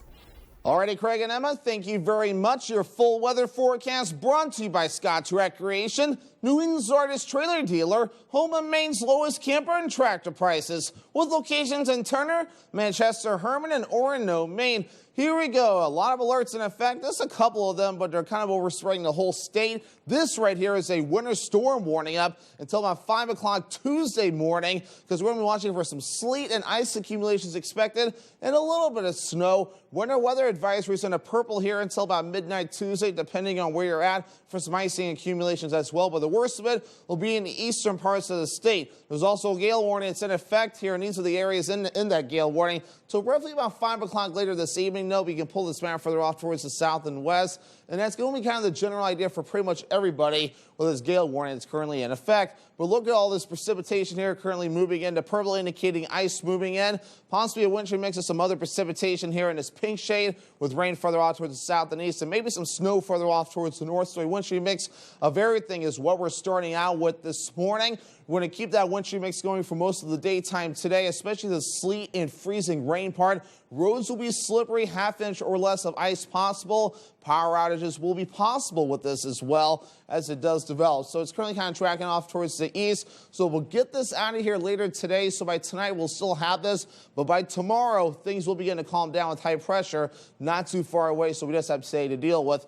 Alrighty, Craig and Emma, thank you very much. Your full weather forecast brought to you by Scott's Recreation, New England's largest trailer dealer, home of Maine's lowest camper and tractor prices, with locations in Turner, Manchester, Herman, and Orono, Maine. Here we go. A lot of alerts in effect. Just a couple of them, but they're kind of overspreading the whole state. This right here is a winter storm warning up until about 5 o'clock Tuesday morning, because we're going to be watching for some sleet and ice accumulations expected and a little bit of snow. Winter weather advisories in a purple here until about midnight Tuesday, depending on where you're at, for some icing accumulations as well. But the worst of it will be in the eastern parts of the state. There's also a gale warning that's in effect here, and these are the areas in that gale warning. So roughly about 5 o'clock later this evening, no, we can pull this map further off towards the south and west. And that's going to be kind of the general idea for pretty much everybody with this gale warning that's currently in effect. But look at all this precipitation here currently moving into purple, indicating ice moving in. Possibly a wintry mix of some other precipitation here in this pink shade, with rain further off towards the south and east, and maybe some snow further off towards the north. So a wintry mix of everything is what we're starting out with this morning. We're going to keep that wintry mix going for most of the daytime today, especially the sleet and freezing rain part. Roads will be slippery, half-inch or less of ice possible. Power outages will be possible with this as well as it does develop. So it's currently kind of tracking off towards the east. So we'll get this out of here later today. So by tonight, we'll still have this. But by tomorrow, things will begin to calm down with high pressure not too far away. So we just have today to deal with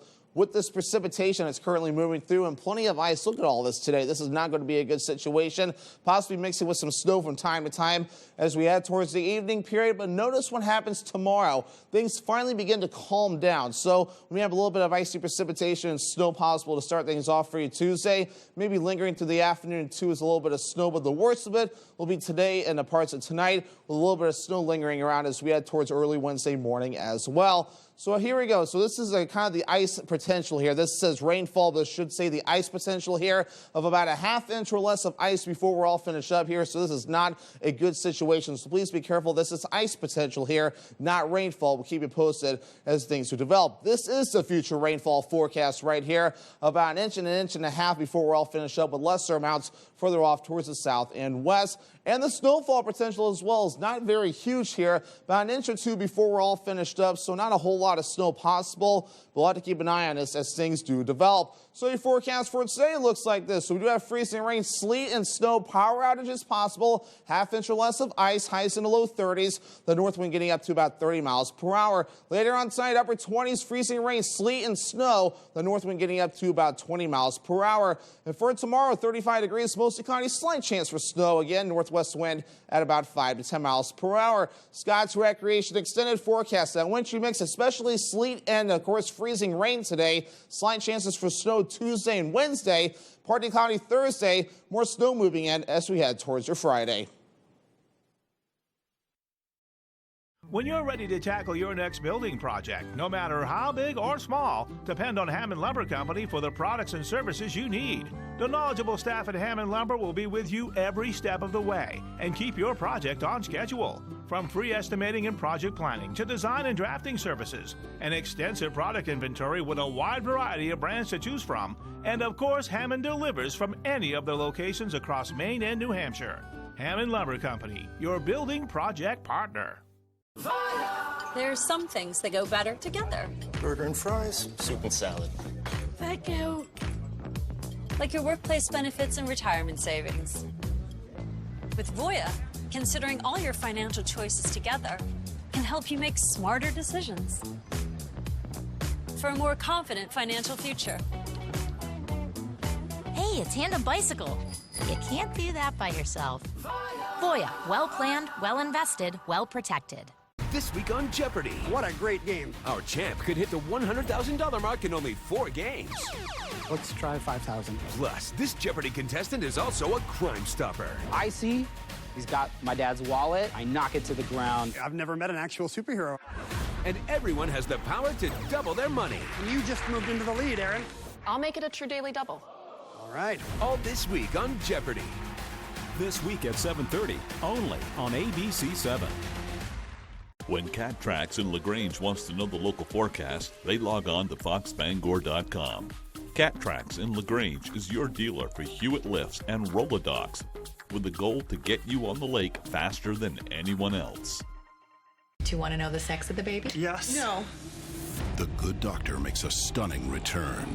this precipitation that's currently moving through and plenty of ice. Look at all this today. This is not going to be a good situation. Possibly mixing with some snow from time to time as we head towards the evening period. But notice what happens tomorrow. Things finally begin to calm down. So we have a little bit of icy precipitation and snow possible to start things off for you Tuesday. Maybe lingering through the afternoon too is a little bit of snow. But the worst of it will be today and the parts of tonight with a little bit of snow lingering around as we head towards early Wednesday morning as well. So here we go. So this is kind of the ice potential here. This says rainfall, but this should say the ice potential here of about a ½ inch or less of ice before we're all finished up here. So this is not a good situation. So please be careful. This is ice potential here, not rainfall. We'll keep you posted as things do develop. This is the future rainfall forecast right here, about an inch and a half before we're all finished up, with lesser amounts further off towards the south and west. And the snowfall potential as well is not very huge here, about an inch or two before we're all finished up, so not a whole lot of snow possible. We'll have to keep an eye on this as things do develop. So your forecast for today looks like this. So we do have freezing rain, sleet, and snow, power outages possible, ½ inch or less of ice, highs in the low 30s, the north wind getting up to about 30 miles per hour. Later on tonight, upper 20s, freezing rain, sleet, and snow, the north wind getting up to about 20 miles per hour. And for tomorrow, 35 degrees, mostly cloudy, slight chance for snow. Again, northwest wind at about 5 to 10 miles per hour. Scott's Recreation extended forecast, that wintry mix, especially sleet and, of course, freezing rain today. Slight chances for snow Tuesday and Wednesday. Partly cloudy Thursday. More snow moving in as we head towards your Friday. When you're ready to tackle your next building project, no matter how big or small, depend on Hammond Lumber Company for the products and services you need. The knowledgeable staff at Hammond Lumber will be with you every step of the way and keep your project on schedule. From free estimating and project planning to design and drafting services, an extensive product inventory with a wide variety of brands to choose from, and of course, Hammond delivers from any of the locations across Maine and New Hampshire. Hammond Lumber Company, your building project partner. There are some things that go better together. Burger and fries, soup and salad. Thank you. Like your workplace benefits and retirement savings. With Voya, considering all your financial choices together can help you make smarter decisions for a more confident financial future. Hey, a tandem bicycle. You can't do that by yourself. Voya, well planned, well invested, well protected. This week on Jeopardy! What a great game. Our champ could hit the $100,000 mark in only 4 games. Let's try 5,000. Plus, this Jeopardy contestant is also a crime stopper. I see. He's got my dad's wallet. I knock it to the ground. I've never met an actual superhero. And everyone has the power to double their money. And you just moved into the lead, Aaron. I'll make it a true daily double. All right. All this week on Jeopardy! This week at 7:30, only on ABC7. When Cat Tracks in LaGrange wants to know the local forecast, they log on to foxbangor.com. Cat Tracks in LaGrange is your dealer for Hewitt lifts and Rolodox, with the goal to get you on the lake faster than anyone else. Do you want to know the sex of the baby? Yes. No. The Good Doctor makes a stunning return.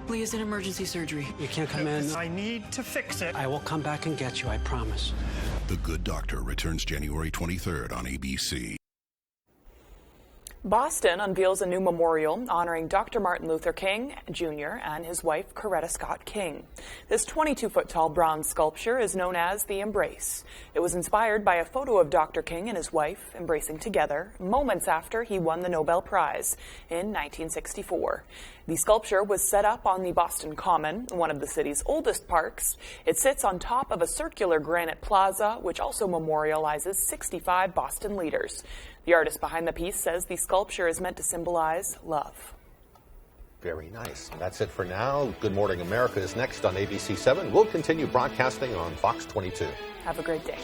Lee is in emergency surgery. You can't come in. I need to fix it. I will come back and get you, I promise. The Good Doctor returns January 23rd on ABC. Boston unveils a new memorial honoring Dr. Martin Luther King Jr. and his wife, Coretta Scott King. This 22-foot-tall bronze sculpture is known as the Embrace. It was inspired by a photo of Dr. King and his wife embracing together moments after he won the Nobel Prize in 1964. The sculpture was set up on the Boston Common, one of the city's oldest parks. It sits on top of a circular granite plaza, which also memorializes 65 Boston leaders. The artist behind the piece says the sculpture is meant to symbolize love. Very nice. That's it for now. Good Morning America is next on ABC7. We'll continue broadcasting on Fox 22. Have a great day.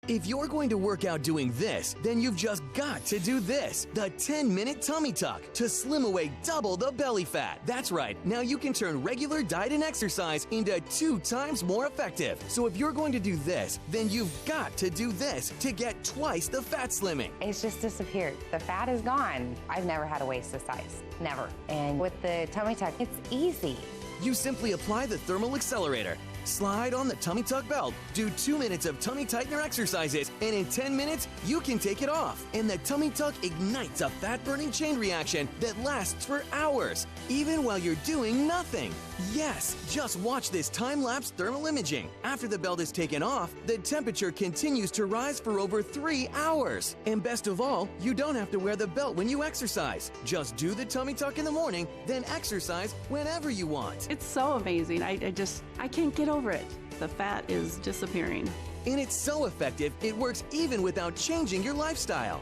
If you're going to work out doing this, then you've just got to do this. The 10-minute tummy tuck to slim away double the belly fat. That's right. Now you can turn regular diet and exercise into 2 times more effective. So if you're going to do this, then you've got to do this to get twice the fat slimming. It's just disappeared. The fat is gone. I've never had a waist this size. Never. And with the tummy tuck, it's easy. You simply apply the thermal accelerator. Slide on the tummy tuck belt, do 2 minutes of tummy tightener exercises, and in 10 minutes, you can take it off. And the tummy tuck ignites a fat-burning chain reaction that lasts for hours, even while you're doing nothing. Yes, just watch this time-lapse thermal imaging. After the belt is taken off, the temperature continues to rise for over 3 hours. And best of all, you don't have to wear the belt when you exercise. Just do the tummy tuck in the morning, then exercise whenever you want. It's so amazing. I can't get over it. The fat is disappearing. And it's so effective, it works even without changing your lifestyle.